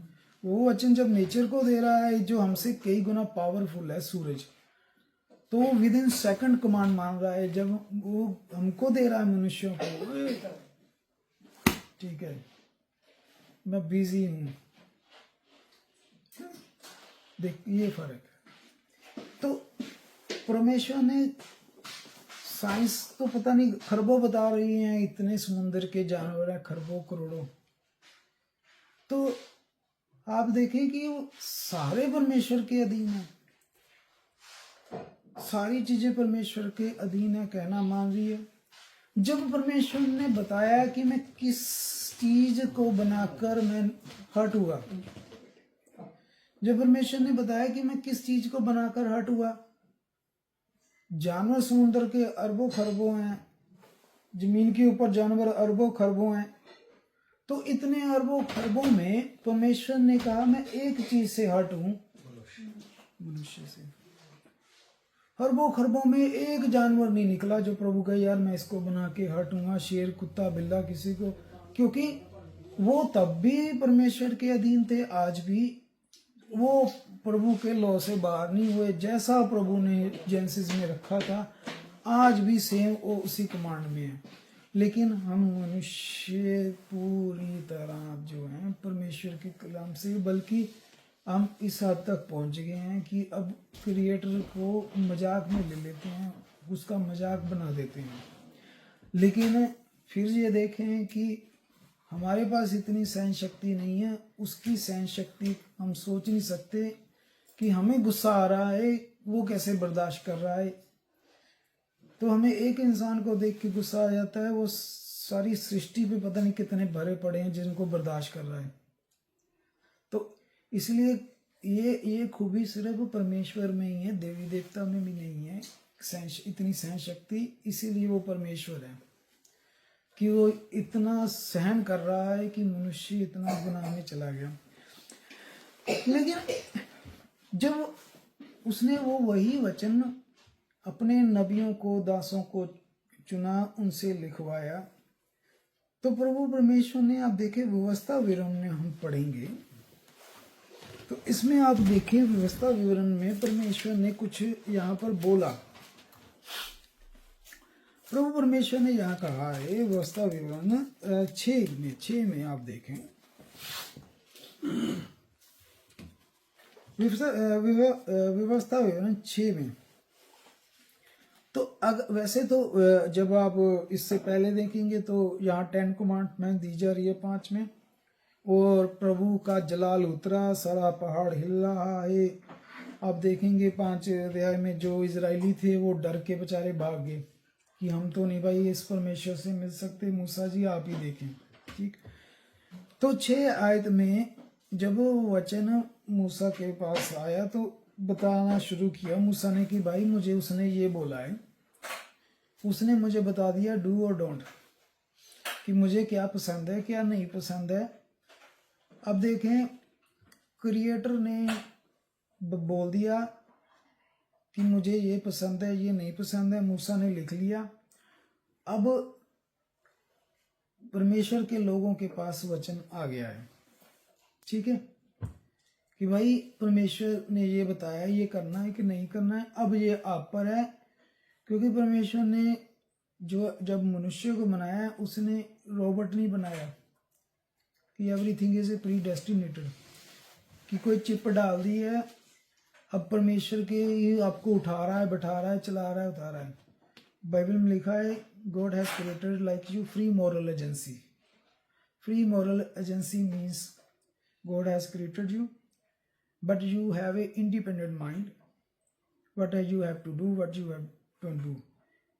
वो वचन जब नेचर को दे रहा है जो हमसे कई गुना पावरफुल है, सूरज, तो वो विद इन सेकंड कमांड मान रहा है। जब वो हमको दे रहा है मनुष्यों को, ठीक है मैं बिजी हूं, देख ये फर्क है। तो परमेश्वर ने, साइंस तो पता नहीं खरबों बता रही है, इतने समुद्र के जानवर हैं, खरबों करोड़ों, तो आप देखें कि वो सारे परमेश्वर के अधीन है, सारी चीजें परमेश्वर के अधीन है, कहना मान रही है। जब परमेश्वर ने बताया कि मैं किस चीज को बनाकर मैं हर्ट हुआ, जब परमेश्वर ने बताया कि मैं किस चीज को बनाकर हर्ट हुआ, जानवर समुद्र के अरबों खरबों हैं, जमीन के ऊपर जानवर अरबों खरबों हैं, तो इतने अरबों खरबों में परमेश्वर ने कहा मैं एक चीज से हट हूं, मनुष्य से। अरबों खरबों में एक जानवर नहीं निकला जो प्रभु कहे यार मैं इसको बना के हटूंगा, शेर, कुत्ता, बिल्ला, किसी को, क्योंकि वो तब भी परमेश्वर के अधीन थे, आज भी वो प्रभु के लॉ से बाहर नहीं हुए। जैसा प्रभु ने जेनेसिस में रखा था आज भी सेम वो उसी कमांड में है। लेकिन हम मनुष्य पूरी तरह जो है परमेश्वर के कलाम से, बल्कि हम इस हद तक पहुंच गए हैं कि अब क्रिएटर को मजाक में ले लेते हैं, उसका मजाक बना देते हैं। लेकिन फिर ये देखें कि हमारे पास इतनी सहन शक्ति नहीं है, उसकी सहन शक्ति हम सोच नहीं सकते कि हमें गुस्सा आ रहा है वो कैसे बर्दाश्त कर रहा है। तो हमें एक इंसान को देख के गुस्सा आ जाता है, वो सारी सृष्टि पे पता नहीं कितने भरे पड़े हैं जिनको बर्दाश्त कर रहा है। तो इसलिए ये खूबी सिर्फ परमेश्वर में ही है, देवी देवता में भी नहीं है इतनी सहन शक्ति। इसीलिए वो परमेश्वर है कि वो इतना सहन कर रहा है कि मनुष्य इतना गुनाह में चला गया। लेकिन जब उसने वो वही वचन अपने नबियों को, दासों को चुना, उनसे लिखवाया, तो प्रभु परमेश्वर ने, आप देखें व्यवस्था विवरण में हम पढ़ेंगे तो इसमें आप देखें व्यवस्था विवरण में परमेश्वर ने कुछ यहाँ पर बोला। प्रभु परमेश्वर ने यहाँ कहा है व्यवस्था विवरण 6 में आप देखें, व्यवस्था विवरण 6 में। तो वैसे तो जब आप इससे पहले देखेंगे तो यहाँ 10 कमांडमेंट दी जा रही है 5 में, और प्रभु का जलाल उतरा, सारा पहाड़ हिल रहा है। आप देखेंगे 5 अध्याय में जो इजरायली थे वो डर के बेचारे भाग गए कि हम तो नहीं भाई इस परमेश्वर से मिल सकते, मूसा जी आप ही देखें। ठीक, तो 6 आयत में जब वचन मूसा के पास आया तो बताना शुरू किया मूसा ने कि भाई मुझे उसने ये बोला है, उसने मुझे बता दिया डू और डोंट, कि मुझे क्या पसंद है क्या नहीं पसंद है। अब देखें क्रिएटर ने बोल दिया कि मुझे ये पसंद है ये नहीं पसंद है, मूसा ने लिख लिया। अब परमेश्वर के लोगों के पास वचन आ गया है, ठीक है, कि भाई परमेश्वर ने ये बताया ये करना है कि नहीं करना है। अब ये आप पर है, क्योंकि परमेश्वर ने जो जब मनुष्य को बनाया उसने रोबोट नहीं बनाया कि everything is a pre destinated, कि कोई चिप डाल दी है अब परमेश्वर के ही आपको उठा रहा है, बैठा रहा है, चला रहा है, उठा रहा है। बाइबल में लिखा है God has created like you free moral agency. Free moral agency means God has created you but you have a independent mind, what you have to do, what you have to do.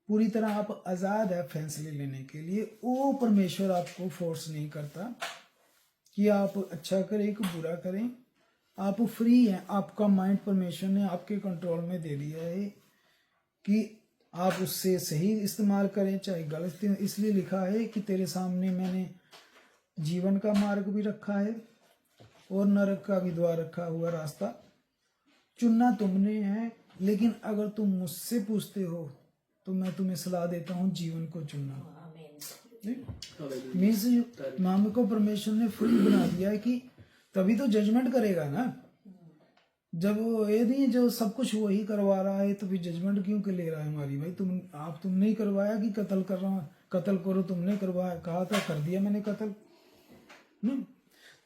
पूरी तरह आप आज़ाद है फैसले लेने के लिए। वो परमेश्वर आपको फोर्स नहीं करता कि आप अच्छा करें कि बुरा करें, आप फ्री हैं। आपका माइंड परमेश्वर ने आपके कंट्रोल में दे दिया है कि आप उससे सही इस्तेमाल करें चाहे गलत। इसलिए लिखा है कि तेरे सामने मैंने जीवन का मार्ग भी रखा है और नरक का भी द्वार रखा हुआ रास्ता, चुनना तुमने है। लेकिन अगर तुम मुझसे पूछते हो तो मैं तुम्हें सलाह देता हूँ जीवन को चुनना। मीन्स माम को परमेश्वर ने फ्री बना दिया है कि तभी तो जजमेंट करेगा ना। जब वो ये नहीं जो सब कुछ वही करवा रहा है तो फिर जजमेंट क्यों के ले रहा है हमारी। भाई तुमने ही करवाया कि कत्ल कर रहा, कत्ल करो, तुमने करवाया, कहा था कर दिया मैंने कत्ल।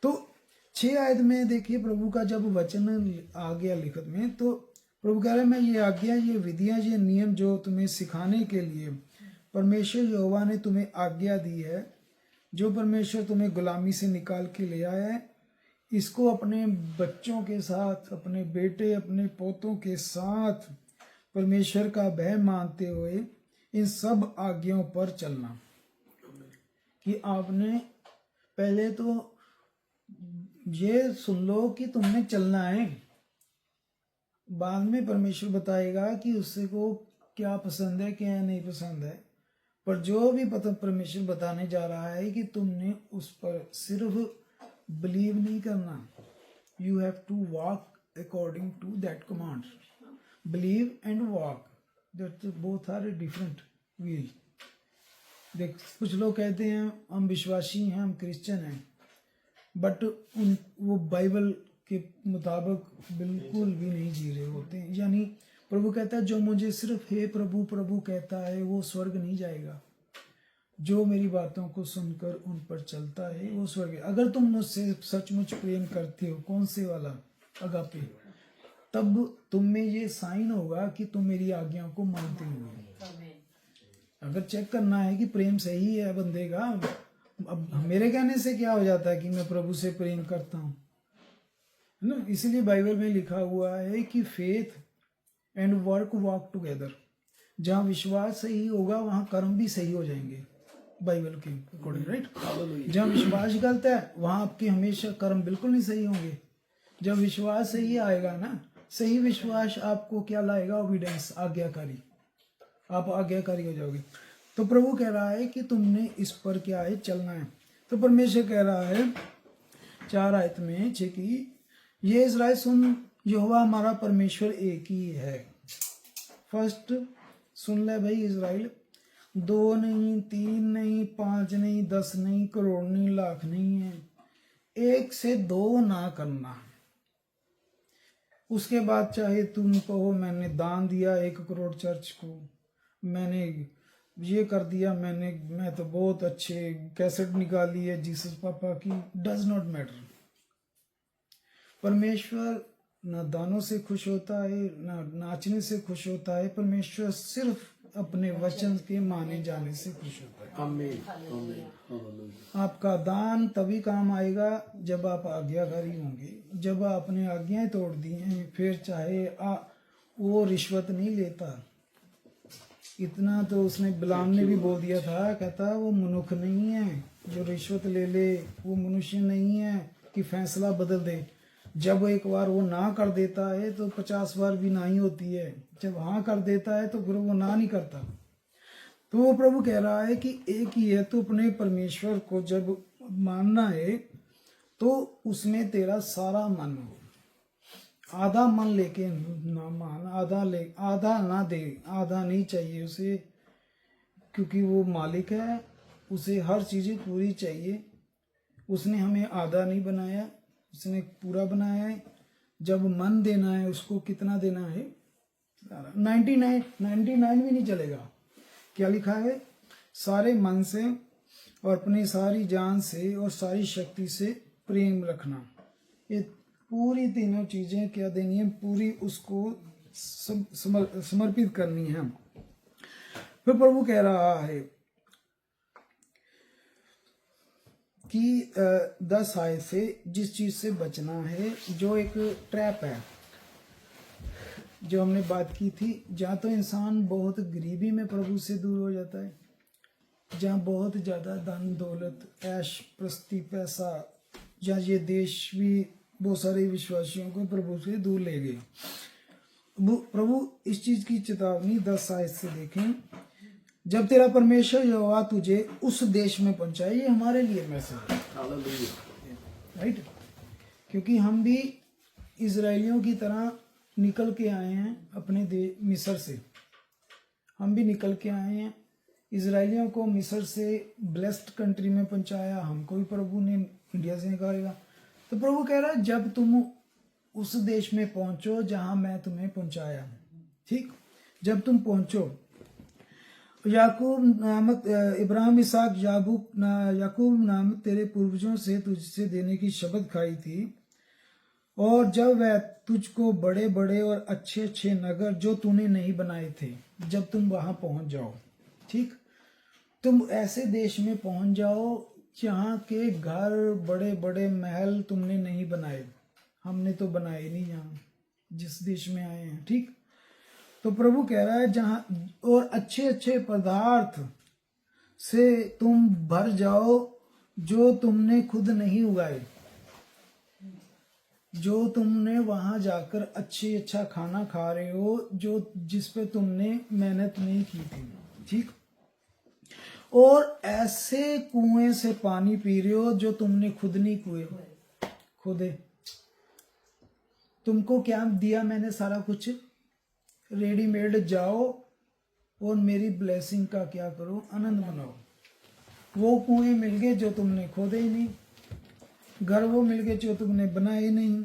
तो 6 आयत में देखिए प्रभु का जब वचन आ गया लिखत में तो प्रभु कह रहे मैं ये आज्ञा, ये विधियां, ये नियम जो तुम्हें सिखाने के लिए परमेश्वर यहोवा ने तुम्हें आज्ञा दी है, जो परमेश्वर तुम्हें गुलामी से निकाल के ले आया है, इसको अपने बच्चों के साथ, अपने बेटे, अपने पोतों के साथ परमेश्वर का भय मानते हुए इन सब आज्ञाओं पर चलना। कि आपने पहले तो ये सुन लो कि तुमने चलना है, बाद में परमेश्वर बताएगा कि उससे को क्या पसंद है क्या नहीं पसंद है। पर जो भी पता परमेश्वर बताने जा रहा है कि तुमने उस पर सिर्फ बिलीव नहीं करना, you have to walk according to that command. Believe and walk, that both are different way. देख, कुछ लोग कहते हैं हम विश्वासी हैं, हम क्रिश्चियन हैं, बट वो बाइबल के मुताबिक बिल्कुल भी नहीं जी रहे होते हैं। यानी प्रभु कहता है जो मुझे सिर्फ हे प्रभु प्रभु कहता है वो स्वर्ग नहीं जाएगा, जो मेरी बातों को सुनकर उन पर चलता है वो स्वर्ग है। अगर तुम मुझसे सचमुच प्रेम करते हो, कौन से वाला, अगापे, तब तुम में ये साइन होगा कि तुम मेरी आज्ञाओं को मानते हो। अगर चेक करना है कि प्रेम सही है बंदे का, अब मेरे कहने से क्या हो जाता है कि मैं प्रभु से प्रेम करता हूँ, है ना। इसीलिए बाइबल में लिखा हुआ है कि faith and work walk together. जहाँ विश्वास सही होगा वहाँ कर्म भी सही हो जाएंगे, बाइबल के अकॉर्डिंग, राइट। जहाँ विश्वास गलत है वहाँ आपके हमेशा कर्म बिल्कुल नहीं सही होंगे। जब विश्वास सही आएगा ना, सही विश्वास आपको क्या लाएगा, ओबीडियंस, आज्ञाकारी, आप आज्ञाकारी हो जाओगे। तो प्रभु कह रहा है कि तुमने इस पर क्या है, चलना है। तो परमेश्वर कह रहा है 4 आयत में 6 की, ये इस्राएल सुन, यहोवा हमारा परमेश्वर एक ही है। फर्स्ट सुन ले भाई इस्राएल, 2 नहीं, 3 नहीं, 5 नहीं, 10 नहीं, करोड़ नहीं, लाख नहीं है, 1 से 2 ना करना। उसके बाद चाहे तुम कहो मैंने दान दिया 1 करोड़ चर्च को, मैंने ये कर दिया, मैं तो बहुत अच्छे कैसेट निकाली है जीसस पापा की, डज नॉट मैटर। परमेश्वर ना दानों से खुश होता है, ना नाचने से खुश होता है। परमेश्वर सिर्फ अपने वचन के माने जाने से खुश होता है। आमीन। आपका दान तभी काम आएगा जब आप आज्ञाकारी होंगे। जब आपने आज्ञाएं तोड़ दी हैं, फिर चाहे वो रिश्वत नहीं लेता। इतना तो उसने बिलाम ने भी बोल दिया था, कहता वो मनुष्य नहीं है जो रिश्वत ले ले, वो मनुष्य नहीं है कि फैसला बदल दे। जब एक बार वो ना कर देता है तो 50 बार भी ना ही होती है, जब हाँ कर देता है तो फिर वो ना नहीं करता। तो वो प्रभु कह रहा है कि एक ही है, तो अपने परमेश्वर को जब मानना है तो उसमें तेरा सारा मन हो। आधा मन लेके ना मान, आधा ना दे, आधा नहीं चाहिए उसे, क्योंकि वो मालिक है, उसे हर चीज़ें पूरी चाहिए। उसने हमें आधा नहीं बनाया, उसने पूरा बनाया है। जब मन देना है उसको कितना देना है, 99 भी नहीं चलेगा। क्या लिखा है, सारे मन से और अपनी सारी जान से और सारी शक्ति से प्रेम रखना। ये पूरी तीनों चीजें क्या देनी है, पूरी उसको समर्पित करनी है। फिर प्रभु कह रहा है कि 10 आयत से जिस चीज से बचना है, जो एक ट्रैप है जो हमने बात की थी, जहाँ तो इंसान बहुत गरीबी में प्रभु से दूर हो जाता है, जहाँ बहुत ज़्यादा धन दौलत ऐश प्रस्ती पैसा, जहाँ ये देश भी बहुत सारे विश्वासियों को प्रभु से दूर ले गए। प्रभु इस चीज़ की चेतावनी 10 आयत से देखें, जब तेरा परमेश्वर यहोवा तुझे उस देश में पहुंचाए। ये हमारे लिए मैसेज है, राइट, क्योंकि हम भी इजराइलियों की तरह निकल के आए हैं अपने मिस्र से। हम भी निकल के आए हैं, इजराइलियों को मिस्र से ब्लेस्ड कंट्री में पहुंचाया, हमको भी प्रभु ने इंडिया से निकालेगा। तो प्रभु कह रहा है जब तुम उस देश में पहुंचो जहां मैं तुम्हें पहुंचाया, ठीक, जब तुम पहुंचो, याकूब नामक इब्राहिम इसाक याकूब नामक तेरे पूर्वजों से तुझसे देने की शपथ खाई थी, और जब वह तुझको बड़े बड़े और अच्छे अच्छे नगर जो तूने नहीं बनाए थे, जब तुम वहां पहुंच जाओ, ठीक, तुम ऐसे देश में पहुंच जाओ जहाँ के घर बड़े बड़े महल तुमने नहीं बनाए, हमने तो बनाए नहीं यहाँ जिस देश में आए हैं, ठीक। तो प्रभु कह रहा है जहाँ और अच्छे अच्छे पदार्थ से तुम भर जाओ जो तुमने खुद नहीं उगाए, जो तुमने वहां जाकर अच्छा खाना खा रहे हो, जो जिस पे तुमने मेहनत नहीं की थी, ठीक। और ऐसे कुएं से पानी पी रहे हो जो तुमने खुद नहीं खोदे। तुमको क्या दिया मैंने? सारा कुछ रेडीमेड। जाओ और मेरी ब्लेसिंग का क्या करो? आनंद मनाओ। वो कुएं मिल गए जो तुमने खोदे ही नहीं, घर वो मिल गए जो तुमने बनाए नहीं,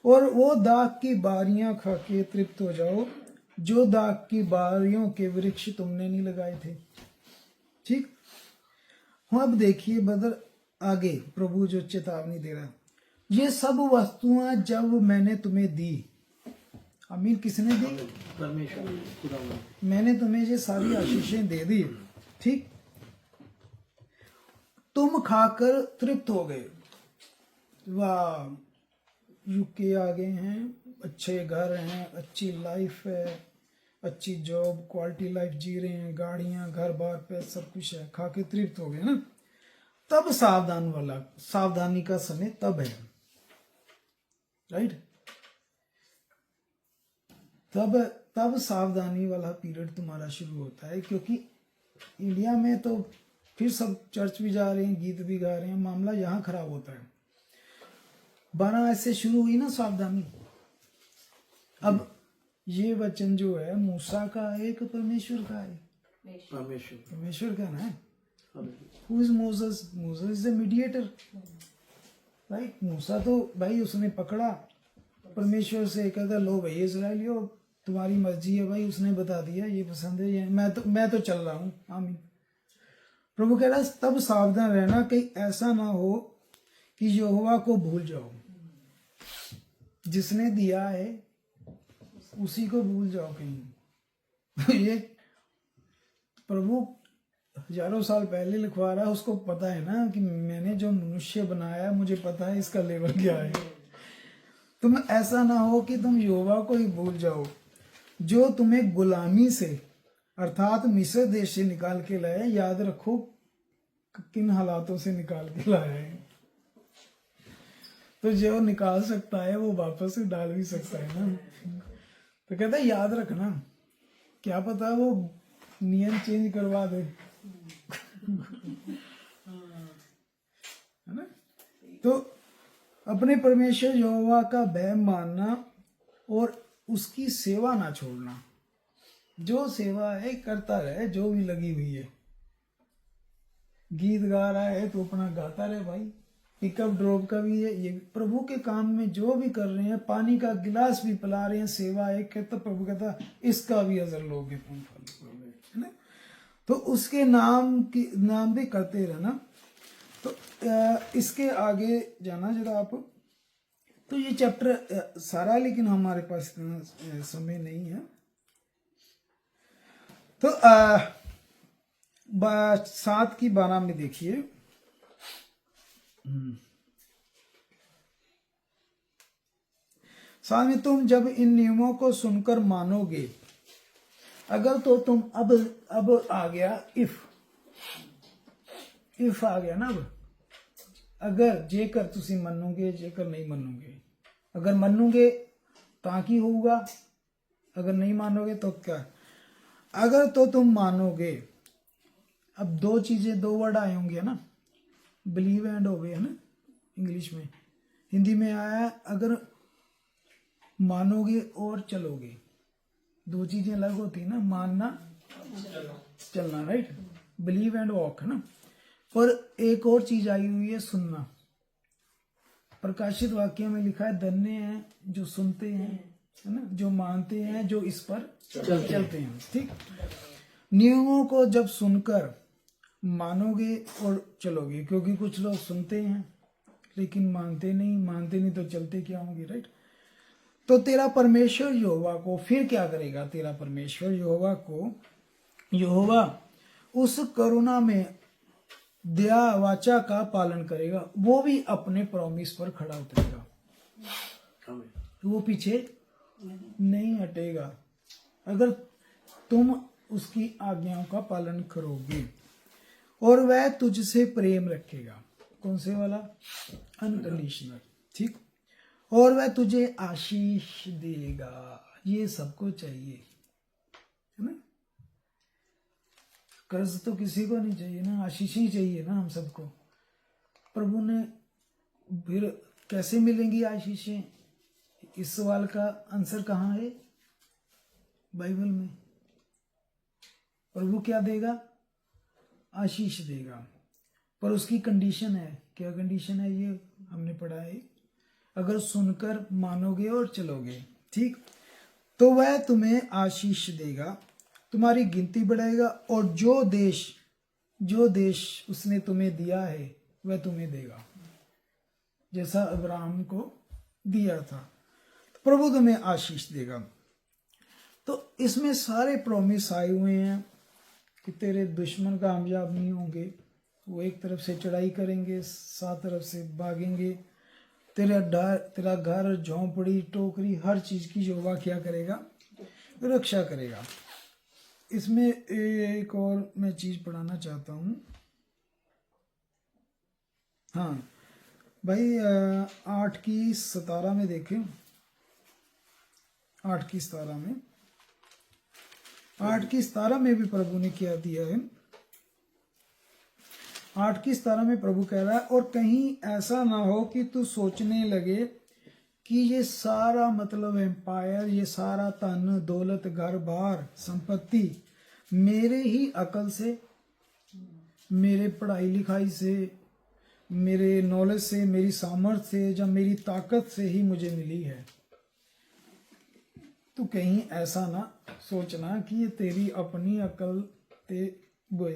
और वो दाख की बारियां खा के तृप्त हो जाओ जो दाख की बारियों के वृक्ष तुमने नहीं लगाए थे। ठीक। हाँ, अब देखिए बदर आगे प्रभु जो चेतावनी दे रहा है, ये सब वस्तुएं जब मैंने तुम्हें दी, आमीन, किसने दी? परमेश्वर। मैंने तुम्हें ये सारी आशीषें दे दी, ठीक, तुम खाकर तृप्त हो गए। वाह, यूके आ गए हैं, अच्छे घर हैं, अच्छी लाइफ है, अच्छी जॉब, क्वालिटी लाइफ जी रहे हैं, गाड़ियां, घर बार पे सब कुछ है, खा के तृप्त हो गए ना। तब सावधानी का समय तब है, राइट। तब सावधानी वाला पीरियड तुम्हारा शुरू होता है, क्योंकि इंडिया में तो फिर सब चर्च भी जा रहे हैं, गीत भी गा रहे हैं, मामला यहाँ खराब होता है। 12 ऐसे शुरू हुई ना सावधानी। अब ये वचन जो है मूसा का है कि परमेश्वर का है? परमेश्वर का ना है। Who is Moses? Moses is the mediator, right? मूसा तो भाई उसने पकड़ा परमेश्वर से, कहता लो भाई इस्राएलियों तुम्हारी मर्जी है भाई, उसने बता दिया ये पसंद है, ये मैं तो चल रहा हूँ, आमीन। प्रभु कह रहा है तब सावधान रहना कहीं ऐसा ना हो कि यहोवा को भूल जाओ, जिसने दिया है उसी को भूल जाओ कहीं। ये प्रभु हजारों साल पहले लिखवा रहा है, उसको पता है ना कि मैंने जो मनुष्य बनाया मुझे पता है इसका लेवल क्या है। तुम ऐसा ना हो कि तुम यहोवा को ही भूल जाओ जो तुम्हें गुलामी से अर्थात मिस्र देश से निकाल के लाए। याद रखो किन हालातों से निकाल के लाया है, तो जो निकाल सकता है वो वापस से डाल भी सकता है ना। तो कहता है याद रखना, क्या पता वो नियम चेंज करवा दे, है ना। तो अपने परमेश्वर यहोवा का भय मानना और उसकी सेवा ना छोड़ना। जो सेवा है करता रहे, जो भी लगी हुई है, गीत गा रहा है तो अपना गाता रहे भाई, पिकअप ड्रॉप का भी है, ये प्रभु के काम में जो भी कर रहे हैं, पानी का गिलास भी पिला रहे हैं, सेवा है, कहता प्रभु कहता इसका भी अजर लोगे तुम, है ना। तो उसके नाम भी करते रहना। तो इसके आगे जाना जरा आप, तो ये चैप्टर सारा, लेकिन हमारे पास इतना समय नहीं है। तो 7 की 12 में देखिए, साथ में तुम जब इन नियमों को सुनकर मानोगे, अगर तो तुम अब आ गया इफ आ गया ना। अब अगर जेकर तुसी मनोगे, जेकर नहीं मनोगे, अगर मनोगे ताकि होगा, अगर नहीं मानोगे तो क्या। अगर तो तुम मानोगे, अब 2 चीजें, 2 वर्ड आए होंगे ना, बिलीव एंड ओबे, है ना इंग्लिश में। हिंदी में आया अगर मानोगे और चलोगे, 2 चीजें अलग होती है ना, मानना चलना, राइट, बिलीव एंड वॉक, है ना। पर एक और चीज आई हुई है, सुनना। प्रकाशित वाक्य में लिखा है धन्य हैं जो सुनते हैं, है ना, जो मानते हैं, जो इस पर चलते हैं। ठीक, नियमों को जब सुनकर मानोगे और चलोगे, क्योंकि कुछ लोग सुनते हैं लेकिन मानते नहीं तो चलते क्या होंगे, राइट। तो तेरा परमेश्वर यहोवा को फिर क्या करेगा? तेरा परमेश्वर यहोवा उस करुणा में दया वाचा का पालन करेगा, वो भी अपने प्रॉमिस पर खड़ा उतरेगा, वो पीछे नहीं हटेगा अगर तुम उसकी आज्ञाओं का पालन करोगे। और वह तुझसे प्रेम रखेगा, कौन से वाला? अनकंडीशनल, ठीक। और वह तुझे आशीष देगा, ये सबको चाहिए, है ना। कर्ज तो किसी को नहीं चाहिए ना, आशीष ही चाहिए ना हम सबको। प्रभु ने फिर कैसे मिलेंगी आशीषें, इस सवाल का आंसर कहाँ है बाइबल में। प्रभु क्या देगा, आशीष देगा, पर उसकी कंडीशन है। क्या कंडीशन है ये हमने पढ़ा है, अगर सुनकर मानोगे और चलोगे, ठीक, तो वह तुम्हें आशीष देगा, तुम्हारी गिनती बढ़ाएगा, और जो देश उसने तुम्हें दिया है वह तुम्हें देगा, जैसा अब्राहम को दिया था। तो प्रभु तुम्हें आशीष देगा। तो इसमें सारे प्रॉमिस आए हुए हैं कि तेरे दुश्मन कामयाब नहीं होंगे, वो एक तरफ से चढ़ाई करेंगे, 7 तरफ से भागेंगे, तेरा घर, झोंपड़ी, टोकरी, हर चीज की यहोवा क्या करेगा, रक्षा करेगा। इसमें एक और मैं चीज पढ़ाना चाहता हूँ। हाँ भाई, 8:17 में देखें, 8:17 में भी प्रभु ने क्या दिया है। 8:17 में प्रभु कह रहा है, और कहीं ऐसा ना हो कि तू सोचने लगे कि ये सारा मतलब एम्पायर, ये सारा धन दौलत, घर बार, संपत्ति मेरे ही अकल से, मेरे पढ़ाई लिखाई से, मेरे नॉलेज से, मेरी सामर्थ्य से, या मेरी ताकत से ही मुझे मिली है। तो कहीं ऐसा ना सोचना कि ये तेरी अपनी अकल ते बोए।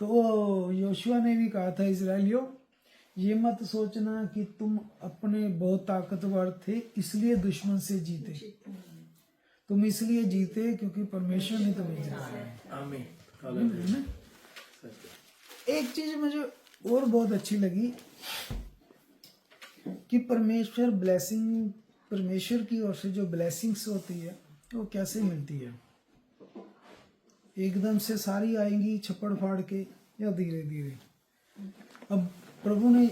तो योशुआ ने भी कहा था, इजराइलियों ये मत सोचना कि तुम अपने बहुत ताकतवर थे इसलिए दुश्मन से जीते, तुम इसलिए जीते क्योंकि परमेश्वर ने तुम्हें जिताया। आमीन। एक चीज मुझे और बहुत अच्छी लगी कि परमेश्वर की ओर से जो ब्लेसिंग्स होती है वो कैसे मिलती है, एकदम से सारी आएंगी छप्पड़ फाड़ के, या धीरे धीरे। अब प्रभु ने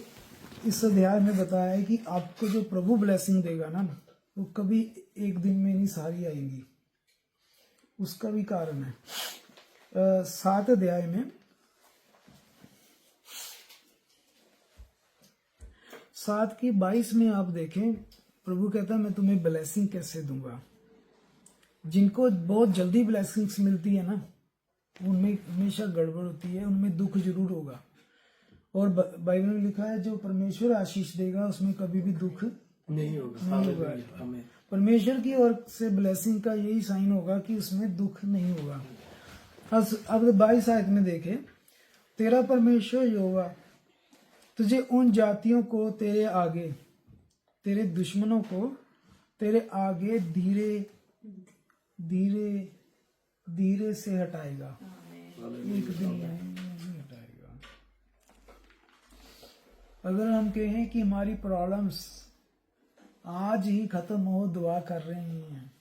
इस अध्याय में बताया है कि आपको जो प्रभु ब्लेसिंग देगा ना, वो कभी एक दिन में नहीं सारी आएंगी, उसका भी कारण है। 7 अध्याय में 7:22 में आप देखें, प्रभु कहता है मैं तुम्हें ब्लेसिंग कैसे दूंगा। जिनको बहुत जल्दी ब्लेसिंग्स मिलती है ना, उनमें हमेशा गड़बड़ होती है, उनमें दुख जरूर होगा। और बाइबल में लिखा है जो परमेश्वर आशीष देगा उसमें कभी भी दुख नहीं होगा। आमीन। परमेश्वर की ओर से ब्लेसिंग का यही साइन होगा कि उसमें दुख नहीं होगा। अब 22 आयत में देखे, तेरा परमेश्वर यहोवा तुझे उन जातियों को तेरे आगे, तेरे दुश्मनों को तेरे आगे धीरे धीरे धीरे से हटाएगा, एक दिन में नहीं हटाएगा। अगर हम कहें कि हमारी प्रॉब्लम्स आज ही खत्म हो, दुआ कर रहे हैं,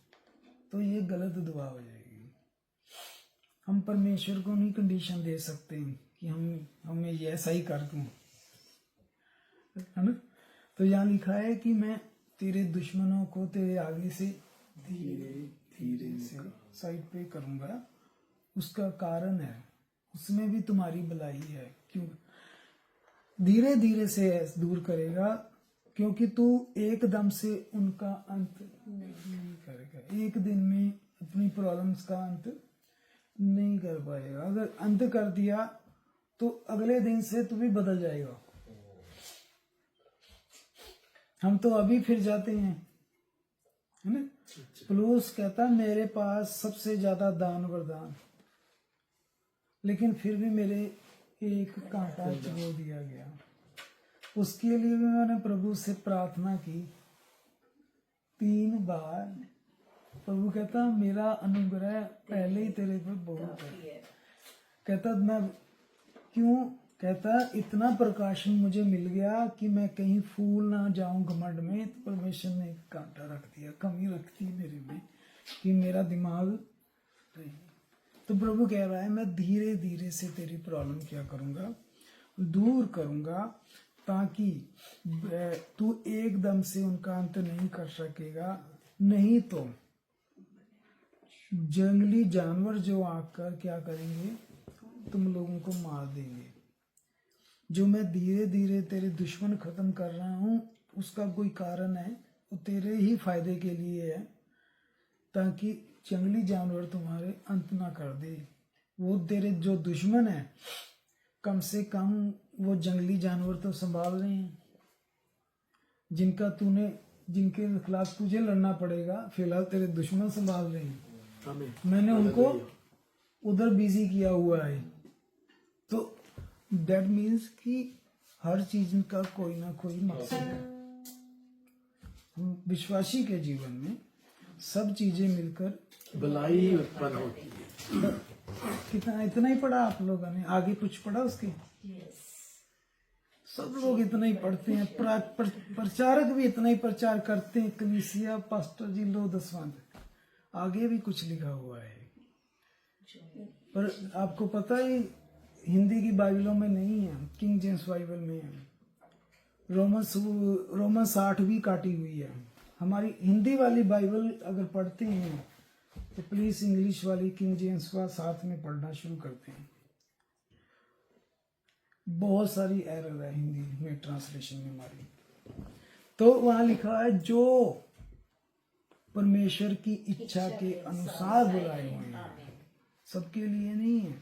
तो ये गलत दुआ हो जाएगी। हम परमेश्वर को नहीं कंडीशन दे सकते कि हमें ये ऐसा ही कर दूं, है ना। तो यहाँ लिखा है कि मैं तेरे दुश्मनों को तेरे आगे से धीरे धीरे से साइड पे करूंगा। उसका कारण है, उसमें भी तुम्हारी भलाई है। क्यों धीरे धीरे से दूर करेगा? क्योंकि तू एकदम से उनका अंत नहीं करेगा, एक दिन में अपनी प्रॉब्लम्स का अंत नहीं कर पाएगा। अगर अंत कर दिया तो अगले दिन से तू भी बदल जाएगा। हम तो अभी फिर जाते हैं, है ना। पौलुस कहता मेरे पास सबसे ज्यादा दान वरदान, लेकिन फिर भी मेरे एक कांटा चुभो दिया गया। उसके लिए भी मैंने प्रभु से प्रार्थना की 3 बार। प्रभु कहता मेरा अनुग्रह पहले ही तेरे पर बहुत है। कहता मैं क्यों? कहता इतना प्रकाशन मुझे मिल गया कि मैं कहीं फूल ना जाऊं घमंड में। तो परमेश्वर ने एक कांटा रख दिया, कमी रखती मेरे में कि मेरा दिमाग नहीं। तो प्रभु कह रहा है मैं धीरे धीरे से तेरी प्रॉब्लम क्या करूंगा, दूर करूंगा, ताकि तू एकदम से उनका अंत नहीं कर सकेगा। नहीं तो जंगली जानवर जो आकर क्या करेंगे, तुम लोगों को मार देंगे। जो मैं धीरे धीरे तेरे दुश्मन खत्म कर रहा हूँ उसका कोई कारण है, वो तेरे ही फायदे के लिए है, ताकि जंगली जानवर तुम्हारे अंत ना कर दे। वो तेरे जो दुश्मन है कम से कम वो जंगली जानवर तो संभाल रहे हैं, जिनके खिलाफ तुझे लड़ना पड़ेगा फिलहाल तेरे दुश्मन संभाल रहे हैं। आमीन। मैंने उनको उधर बिजी किया हुआ है। तो दैट मीन्स कि हर चीज का कोई ना कोई मकसद है। हम विश्वासी के जीवन में सब चीजें मिलकर भलाई ही उत्पन्न होती है। कितना इतना ही पढ़ा आप लोगों ने, आगे कुछ पढ़ा उसके? सब लोग इतना ही पढ़ते हैं, प्रचारक भी इतना ही प्रचार करते हैं, कलीसिया पास्टर जी लो दसवां, आगे भी कुछ लिखा हुआ है। पर आपको पता है हिंदी की बाइबलों में नहीं है, किंग जेम्स बाइबल में है। रोमन 60 भी काटी हुई है। हमारी हिंदी वाली बाइबल अगर पढ़ते हैं तो प्लीज इंग्लिश वाली किंग जेम्स का साथ में पढ़ना शुरू करते हैं। बहुत सारी एरर है हिंदी में ट्रांसलेशन में हमारी। तो वहां लिखा है जो परमेश्वर की इच्छा के अनुसार बुलाए हुए हैं, सबके लिए नहीं है।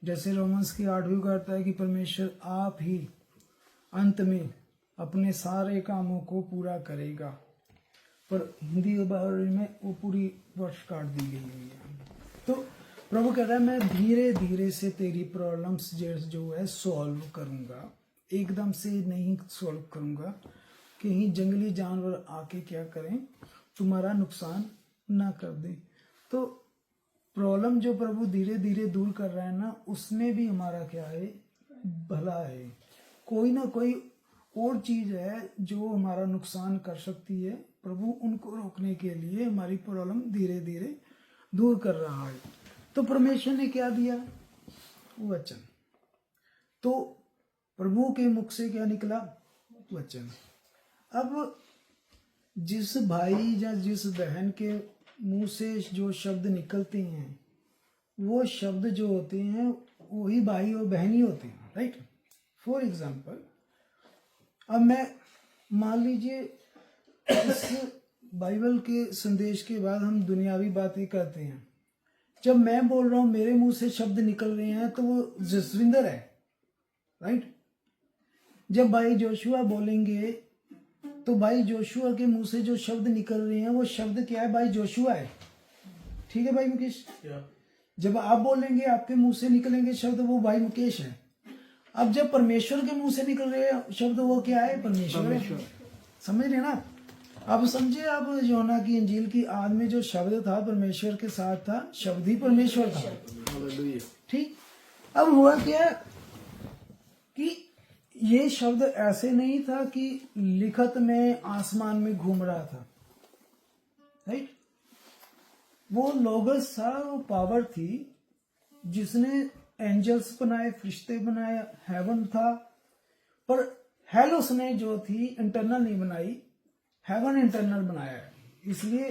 जैसे रोमन्स की 8वीं कहता है कि परमेश्वर आप ही अंत में अपने सारे कामों को पूरा करेगा, पर हिंदी में वो पूरी वर्ष काट दी गई है। तो प्रभु कह रहा है मैं धीरे धीरे से तेरी प्रॉब्लम्स जो है सॉल्व करूंगा, एकदम से नहीं सॉल्व करूंगा। कहीं जंगली जानवर आके क्या करें, तुम्हारा नुकसान ना कर दे। तो प्रॉब्लम जो प्रभु धीरे धीरे दूर कर रहा है ना, उसमें भी हमारा क्या है, भला है। कोई ना कोई और चीज है जो हमारा नुकसान कर सकती है, प्रभु उनको रोकने के लिए हमारी प्रॉब्लम धीरे धीरे दूर कर रहा है। तो परमेश्वर ने क्या दिया, वचन। तो प्रभु के मुख से क्या निकला, वचन। अब जिस भाई या जिस बहन के मुंह से जो शब्द निकलते हैं, वो शब्द जो होते हैं वही भाई और बहन ही होते हैं, राइट। फॉर एग्जाम्पल, अब मैं मान लीजिए इस बाइबल के संदेश के बाद हम दुनियावी बातें करते हैं। जब मैं बोल रहा हूं मेरे मुंह से शब्द निकल रहे हैं तो वो जसविंदर है, राइट। जब भाई जोशुआ बोलेंगे तो भाई जोशुआ के मुंह से जो शब्द निकल रहे हैं वो शब्द क्या है, भाई जोशुआ है। ठीक है भाई मुकेश। जब आप बोलेंगे आपके मुंह से निकलेंगे शब्द वो भाई मुकेश है। अब जब परमेश्वर के मुंह से निकल रहे हैं शब्द वो क्या है, परमेश्वर है। समझ रहे ना अब समझे आप योना की इंजील की आद में जो शब्द था परमेश्वर के साथ था, शब्द ही परमेश्वर था। ठीक। अब हुआ क्या कि ये शब्द ऐसे नहीं था कि लिखत में आसमान में घूम रहा था, राइट। वो लोगस था, वो पावर थी जिसने एंजल्स बनाए, फरिश्ते बनाए, हेवन था। पर हेल उसने जो थी इंटरनल नहीं बनाई, हेवन इंटरनल बनाया है। इसलिए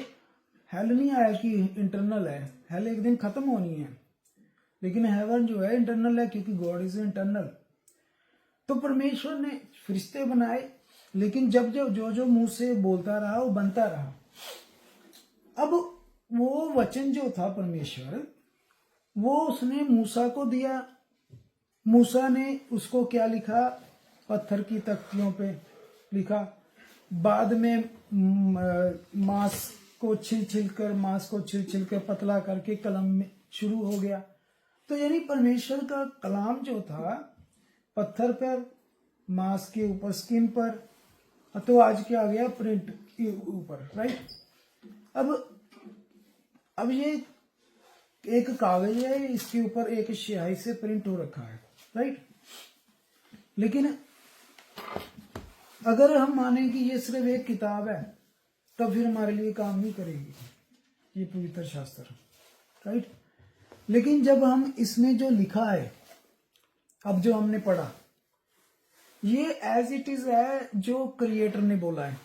हेल नहीं आया कि इंटरनल है, हेल एक दिन खत्म होनी है, लेकिन हेवन जो है इंटरनल है क्योंकि गॉड इज इंटरनल। तो परमेश्वर ने फरिश्ते बनाए, लेकिन जब जो मुंह से बोलता रहा वो बनता रहा। अब वो वचन जो था परमेश्वर, वो उसने मूसा को दिया। मूसा ने उसको क्या लिखा, पत्थर की तख्तियों पे लिखा। बाद में मांस को छिल कर पतला करके कलम में शुरू हो गया। तो यानी परमेश्वर का कलाम जो था पत्थर पर, मांस के ऊपर, स्किन पर, तो आज क्या आ गया, प्रिंट के ऊपर, राइट। अब ये एक कागज है, इसके ऊपर एक स्याही से प्रिंट हो रखा है, राइट। लेकिन अगर हम माने कि ये सिर्फ एक किताब है तो फिर हमारे लिए काम नहीं करेगी ये पवित्र शास्त्र, राइट। लेकिन जब हम इसमें जो लिखा है, अब जो हमने पढ़ा, ये एज इट इज है जो क्रिएटर ने बोला है,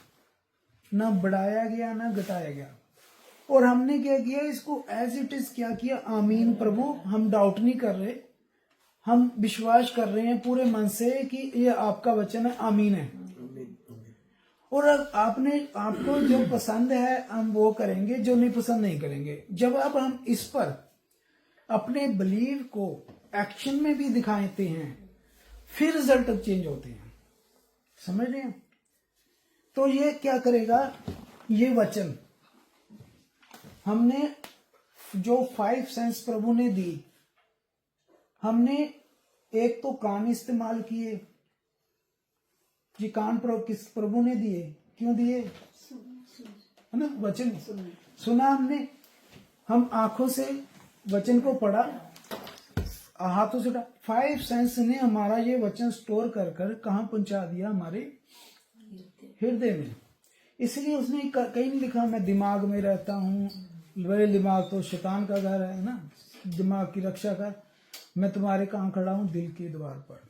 ना बढ़ाया गया ना घटाया गया। और हमने क्या किया, इसको एज इट इज क्या किया, आमीन प्रभु, हम डाउट नहीं कर रहे, हम विश्वास कर रहे हैं पूरे मन से कि ये आपका वचन है, आमीन है। और अब आपको जो पसंद है हम वो करेंगे, जो नहीं पसंद नहीं करेंगे। जब अब हम इस पर अपने बिलीव को एक्शन में भी दिखाते हैं, फिर रिजल्ट चेंज होते हैं। समझ रहे हैं? तो ये क्या करेगा, ये वचन हमने जो 5 सेंस प्रभु ने दी, हमने एक तो कान इस्तेमाल किए। ये कान किस प्रभु ने दिए, क्यों दिए? है ना, वचन सुना हमने। हम आंखों से वचन को पढ़ा, हाथों से 5 सेंस ने हमारा ये वचन स्टोर कर कर कहाँ पहुंचा दिया? हमारे हृदय में। इसलिए उसने कहीं नहीं लिखा मैं दिमाग में रहता हूँ, वही दिमाग तो शैतान का घर है ना, दिमाग की रक्षा कर। मैं तुम्हारे कहाँ खड़ा हूँ? दिल के द्वार पर,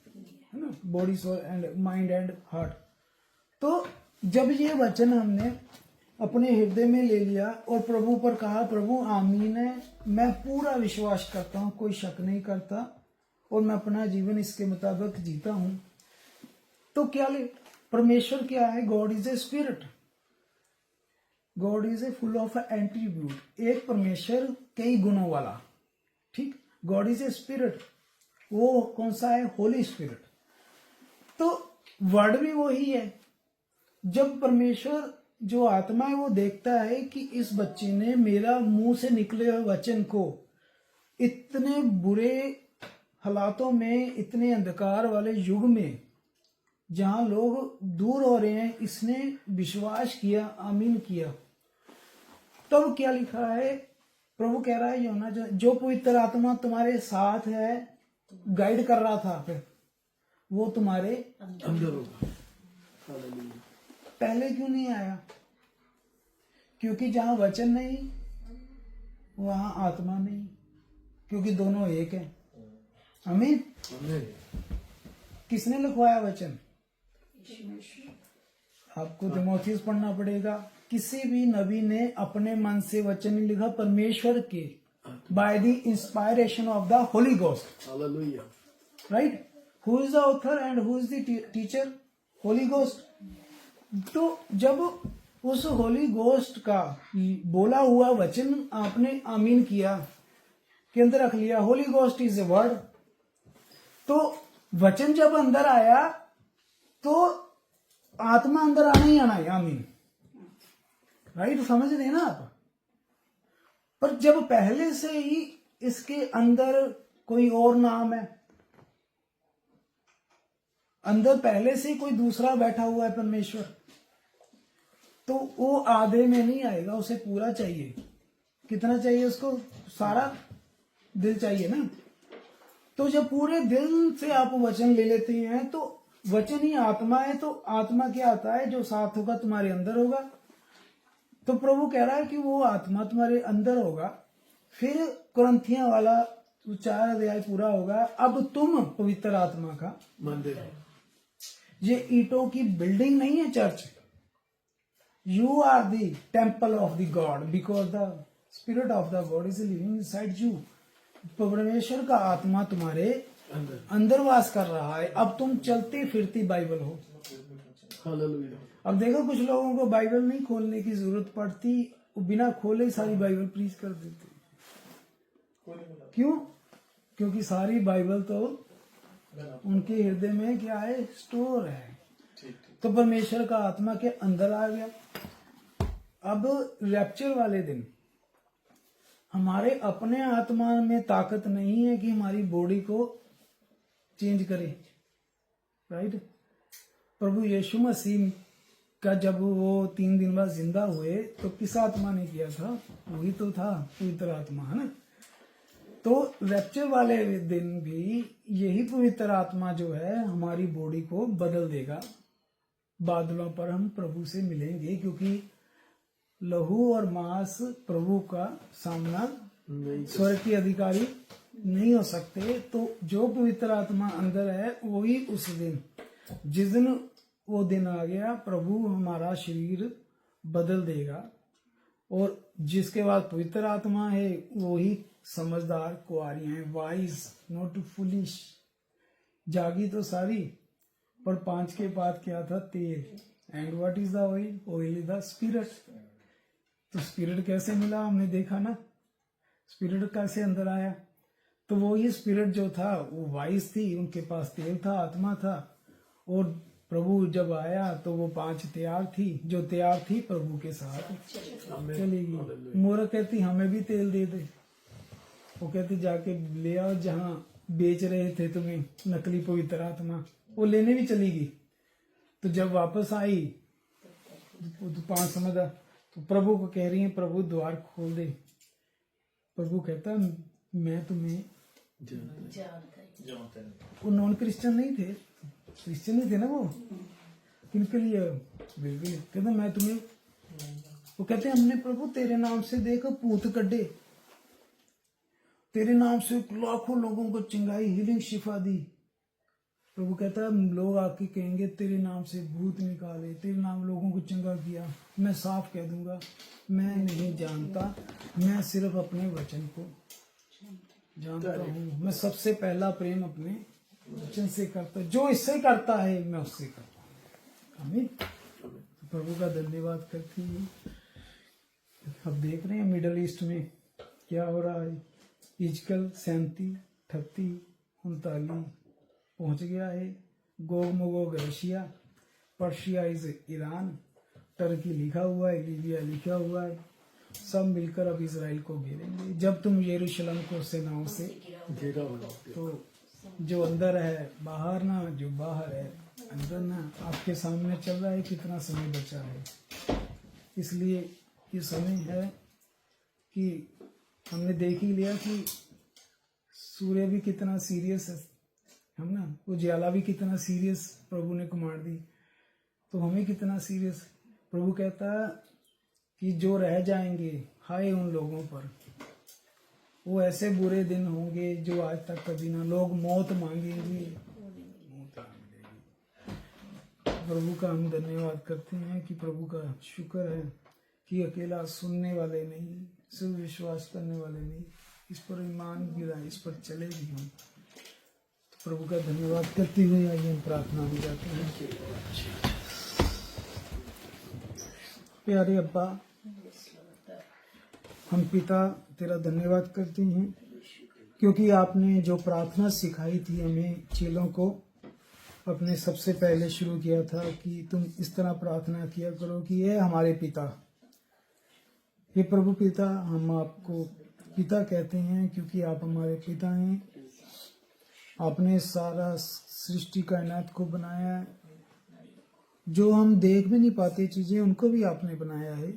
है ना, body soul and mind and heart. तो जब ये वचन हमने अपने हृदय में ले लिया और प्रभु पर कहा, प्रभु आमीन है, मैं पूरा विश्वास करता हूँ, कोई शक नहीं करता, और मैं अपना जीवन इसके मुताबिक जीता हूँ। तो क्या परमेश्वर क्या है? God is a spirit, God is a full of attribute. एक परमेश्वर कई गुणों वाला, ठीक। गॉड इज ए स्पिरिट, वो कौन सा है? होली स्पिरिट। तो वर्ड भी वही है। जब परमेश्वर जो आत्मा है वो देखता है कि इस बच्चे ने मेरा मुंह से निकले हुए वचन को इतने बुरे हालातों में, इतने अंधकार वाले युग में जहां लोग दूर हो रहे हैं, इसने विश्वास किया, आमीन किया। तब क्या लिखा है? प्रभु कह रहा है यूहन्ना, जो पवित्र आत्मा तुम्हारे साथ है, गाइड कर रहा था, फिर वो तुम्हारे अंदर होगा। पहले क्यों नहीं आया? क्योंकि जहां वचन नहीं वहां आत्मा नहीं, क्योंकि दोनों एक है। आमीन। किसने लिखवाया वचन? आपको तिमोथेयुस पढ़ना पड़ेगा। किसी भी नबी ने अपने मन से वचन नहीं लिखा, परमेश्वर के by the inspiration of the Holi ghost. Hallelujah. Right? Who is the author and who is the teacher? Holi ghost. तो जब उस होली गोस्ट का बोला हुआ वचन आपने आमीन किया, के अंदर रख लिया, Holi ghost is a word, तो वचन जब अंदर आया तो आत्मा अंदर आना ही आना है। आमीन। राइट? समझ रहे हैं ना आप? पर जब पहले से ही इसके अंदर कोई और नाम है, अंदर पहले से ही कोई दूसरा बैठा हुआ है परमेश्वर, तो वो आधे में नहीं आएगा, उसे पूरा चाहिए। कितना चाहिए उसको? सारा दिल चाहिए ना। तो जब पूरे दिल से आप वचन ले लेते हैं तो वचन ही आत्मा है। तो आत्मा क्या आता है? जो साथ होगा तुम्हारे अंदर होगा। तो प्रभु कह रहा है कि वो आत्मा तुम्हारे अंदर होगा। फिर कुरिन्थियों वाला 4 अध्याय पूरा होगा। अब तुम पवित्र आत्मा का मंदिर है। ये ईंटों की बिल्डिंग नहीं है church. You are the temple of the God because the spirit of the God is living inside you. परमेश्वर का आत्मा तुम्हारे अंदर वास कर रहा है। अब तुम चलती फिरती बाइबल हो। हालेलुया। अब देखो कुछ लोगों को बाइबल नहीं खोलने की जरूरत पड़ती, वो बिना खोले सारी बाइबल प्रीच कर देते। क्यों? क्योंकि सारी बाइबल तो उनके हृदय में क्या है? स्टोर है। तो परमेश्वर का आत्मा के अंदर आ गया। अब रैप्चर वाले दिन हमारे अपने आत्मा में ताकत नहीं है कि हमारी बॉडी को चेंज करे। राइट? प्रभु यीशु मसीह का जब वो 3 दिन बाद जिंदा हुए तो किस आत्मा ने किया था? वही तो था, पवित्र आत्मा, है ना। तो रैप्चर वाले दिन भी यही पवित्र आत्मा जो है हमारी बॉडी को बदल देगा। बादलों पर हम प्रभु से मिलेंगे, क्योंकि लहू और मांस प्रभु का सामना स्वर्ग के अधिकारी नहीं हो सकते। तो जो पवित्र आत्मा अंदर है वही उस दिन, जिस दिन वो दिन आ गया, प्रभु हमारा शरीर बदल देगा। और जिसके बाद पवित्र आत्मा है वही समझदार कुआरियां हैं, वाइज नॉट फुलिश, जागी तो सारी, पर 5 के बाद क्या था? तेल। And what is the oil? Oil is the spirit. तो स्पिरिट कैसे मिला? हमने देखा ना, स्पिरिट कैसे अंदर आया। तो वो ये स्पिरिट जो था वो वाइस थी, उनके पास तेल था, आत्मा था। और प्रभु जब आया तो वो 5 तैयार थी, जो तैयार थी प्रभु के साथ चलेगी। मोरा कहती हमें भी तेल दे दे। वो कहती जाके ले आओ जहाँ बेच रहे थे तुम्हें नकली पवित्र आत्मा, वो लेने भी चली गई। तो जब वापस आई तो 5 समझा, तो प्रभु को कह रही है प्रभु द्वार खोल दे। प्रभु कहता मैं तुम्हें, वो नॉन क्रिश्चियन नहीं थे, क्रिश्चियन ही थे ना वो, किनके लिए? बिल्कुल। कहता मैं तुम्हें, वो कहते हमने प्रभु तेरे नाम से देखो भूत कड्ढे, तेरे नाम से लाखों लोगों को चिंगाई, हीलिंग, शिफा दी। प्रभु कहता है लोग आके कहेंगे तेरे नाम से भूत निकाले, तेरे नाम लोगों को चंगा किया। मैं साफ कह दूंगा मैं नहीं जानता, मैं सिर्फ अपने वचन को जानता हूँ। मैं सबसे पहला प्रेम अपने वचन से करता, जो इससे करता है मैं उससे करता हूँ। आमीन। तो प्रभु का धन्यवाद करती हूँ। अब देख रहे हैं मिडल ईस्ट में क्या हो रहा है। इजकल 37, 38, 39 पहुंच गया है। Gog Magog Russia, Persia is Iran, Turkey लिखा हुआ है, लीबिया लिखा हुआ है। सब मिलकर अब इसराइल को घेरेंगे। जब तुम यरूशलेम को सेनाओं से घेरा हुआ। तो जो अंदर है बाहर ना, जो बाहर है अंदर ना। आपके सामने चल रहा है कितना समय बचा है। इसलिए ये समय है कि हमने देख ही लिया कि सूर्य भी कितना सीरियस है, हम ना, वो ज्वाला भी कितना सीरियस प्रभु ने कमांड दी, तो हमें कितना सीरियस। प्रभु कहता कि जो रह जाएंगे हाय उन लोगों पर, वो ऐसे बुरे दिन होंगे जो आज तक कभी ना, लोग मौत मांगेंगे, मौत ना मिलेगी। प्रभु का हम धन्यवाद करते हैं कि प्रभु का शुक्र है कि अकेला सुनने वाले नहीं, सिर्फ विश्वास करने वाले नहीं, इस पर ईमान भी रहा, इस पर चले भी हम। तो प्रभु का धन्यवाद करते हुए आइए हम प्रार्थना भी जाते हैं। प्यारे अब्बा, हम पिता तेरा धन्यवाद करते हैं क्योंकि आपने जो प्रार्थना सिखाई थी हमें चेलों को, अपने सबसे पहले शुरू किया था कि तुम इस तरह प्रार्थना किया करो कि ये हमारे पिता। हे प्रभु पिता, हम आपको पिता कहते हैं क्योंकि आप हमारे पिता हैं। आपने सारा सृष्टि कायनात को बनाया है, जो हम देख भी नहीं पाते चीजें उनको भी आपने बनाया है,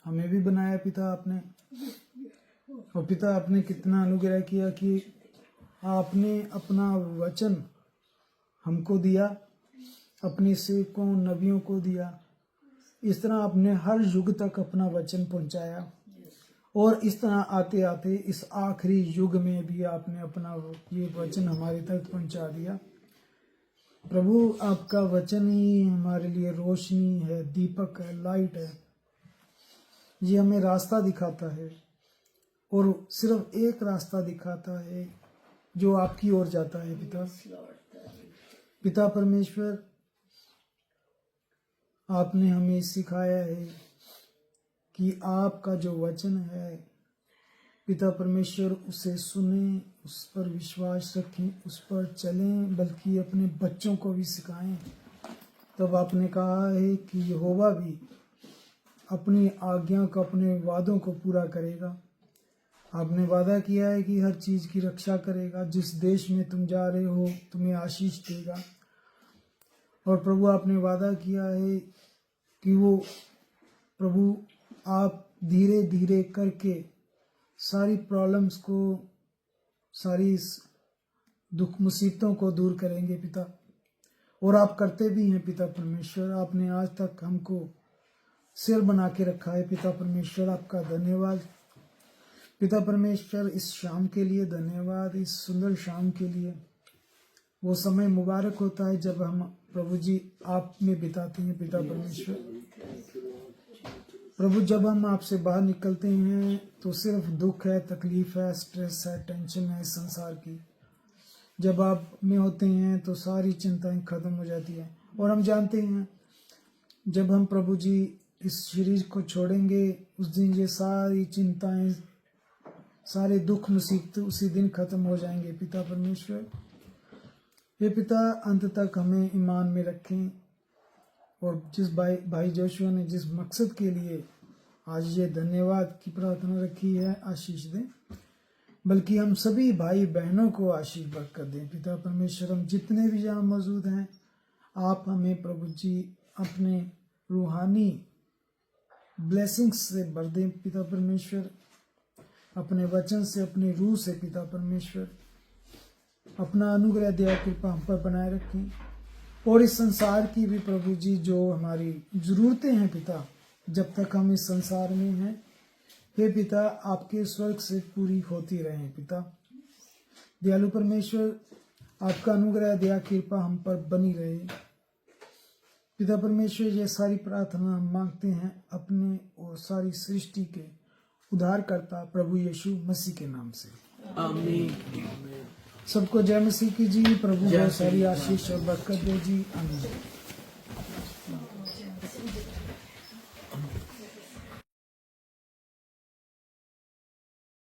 हमें भी बनाया पिता आपने। और पिता आपने कितना अनुग्रह किया कि आपने अपना वचन हमको दिया, अपने सेवकों नबियों को दिया। इस तरह आपने हर युग तक अपना वचन पहुंचाया और इस तरह आते आते इस आखिरी युग में भी आपने अपना ये वचन हमारे तक पहुंचा दिया। प्रभु आपका वचन ही हमारे लिए रोशनी है, दीपक है, लाइट है। ये हमें रास्ता दिखाता है और सिर्फ एक रास्ता दिखाता है जो आपकी ओर जाता है पिता। पिता परमेश्वर, आपने हमें सिखाया है कि आपका जो वचन है पिता परमेश्वर उसे सुने, उस पर विश्वास रखें, उस पर चलें, बल्कि अपने बच्चों को भी सिखाएं। तब आपने कहा है कि यहोवा भी अपनी आज्ञा को, अपने वादों को पूरा करेगा। आपने वादा किया है कि हर चीज की रक्षा करेगा, जिस देश में तुम जा रहे हो तुम्हें आशीष देगा। और प्रभु आपने वादा किया है कि वो प्रभु आप धीरे धीरे करके सारी प्रॉब्लम्स को, सारी दुख मुसीबतों को दूर करेंगे पिता। और आप करते भी हैं पिता परमेश्वर। आपने आज तक हमको सिर बना के रखा है पिता परमेश्वर, आपका धन्यवाद। पिता परमेश्वर इस शाम के लिए धन्यवाद, इस सुंदर शाम के लिए। वो समय मुबारक होता है जब हम प्रभु जी आप में बिताते हैं पिता परमेश्वर। प्रभु जब हम आपसे बाहर निकलते हैं तो सिर्फ दुख है, तकलीफ है, स्ट्रेस है, टेंशन है इस संसार की। जब आप में होते हैं तो सारी चिंताएं खत्म हो जाती है। और हम जानते हैं जब हम प्रभु जी इस शरीर को छोड़ेंगे उस दिन ये सारी चिंताएं, सारे दुख मुसीबत उसी दिन खत्म हो जाएंगे। पिता परमेश्वर, ये पिता अंत तक हमें ईमान में रखें और जिस भाई जोशुआ ने जिस मकसद के लिए आज ये धन्यवाद की प्रार्थना रखी है आशीष दें, बल्कि हम सभी भाई बहनों को आशीष बरकत दें। पिता परमेश्वर, हम जितने भी यहाँ मौजूद हैं आप हमें प्रभु जी अपने रूहानी ब्लेसिंग्स से भर दें। पिता परमेश्वर, अपने वचन से, अपने रूह से पिता परमेश्वर अपना अनुग्रह दया कृपा हम पर बनाए रखें। और इस संसार की भी प्रभु जी जो हमारी जरूरतें हैं पिता, जब तक हम इस संसार में हैं, हे पिता आपके स्वर्ग से पूरी होती रहें। पिता दयालु परमेश्वर, आपका अनुग्रह दया कृपा हम पर बनी रहे। पिता परमेश्वर, ये सारी प्रार्थना हम मांगते हैं अपने और सारी सृष्टि के उद्धारकर्ता प्रभु यीशु मसीह के नाम से, आमीन। सबको जय मसीह की जी। प्रभु बहुत सारी आशीष और बरकत दे जी। आमीन।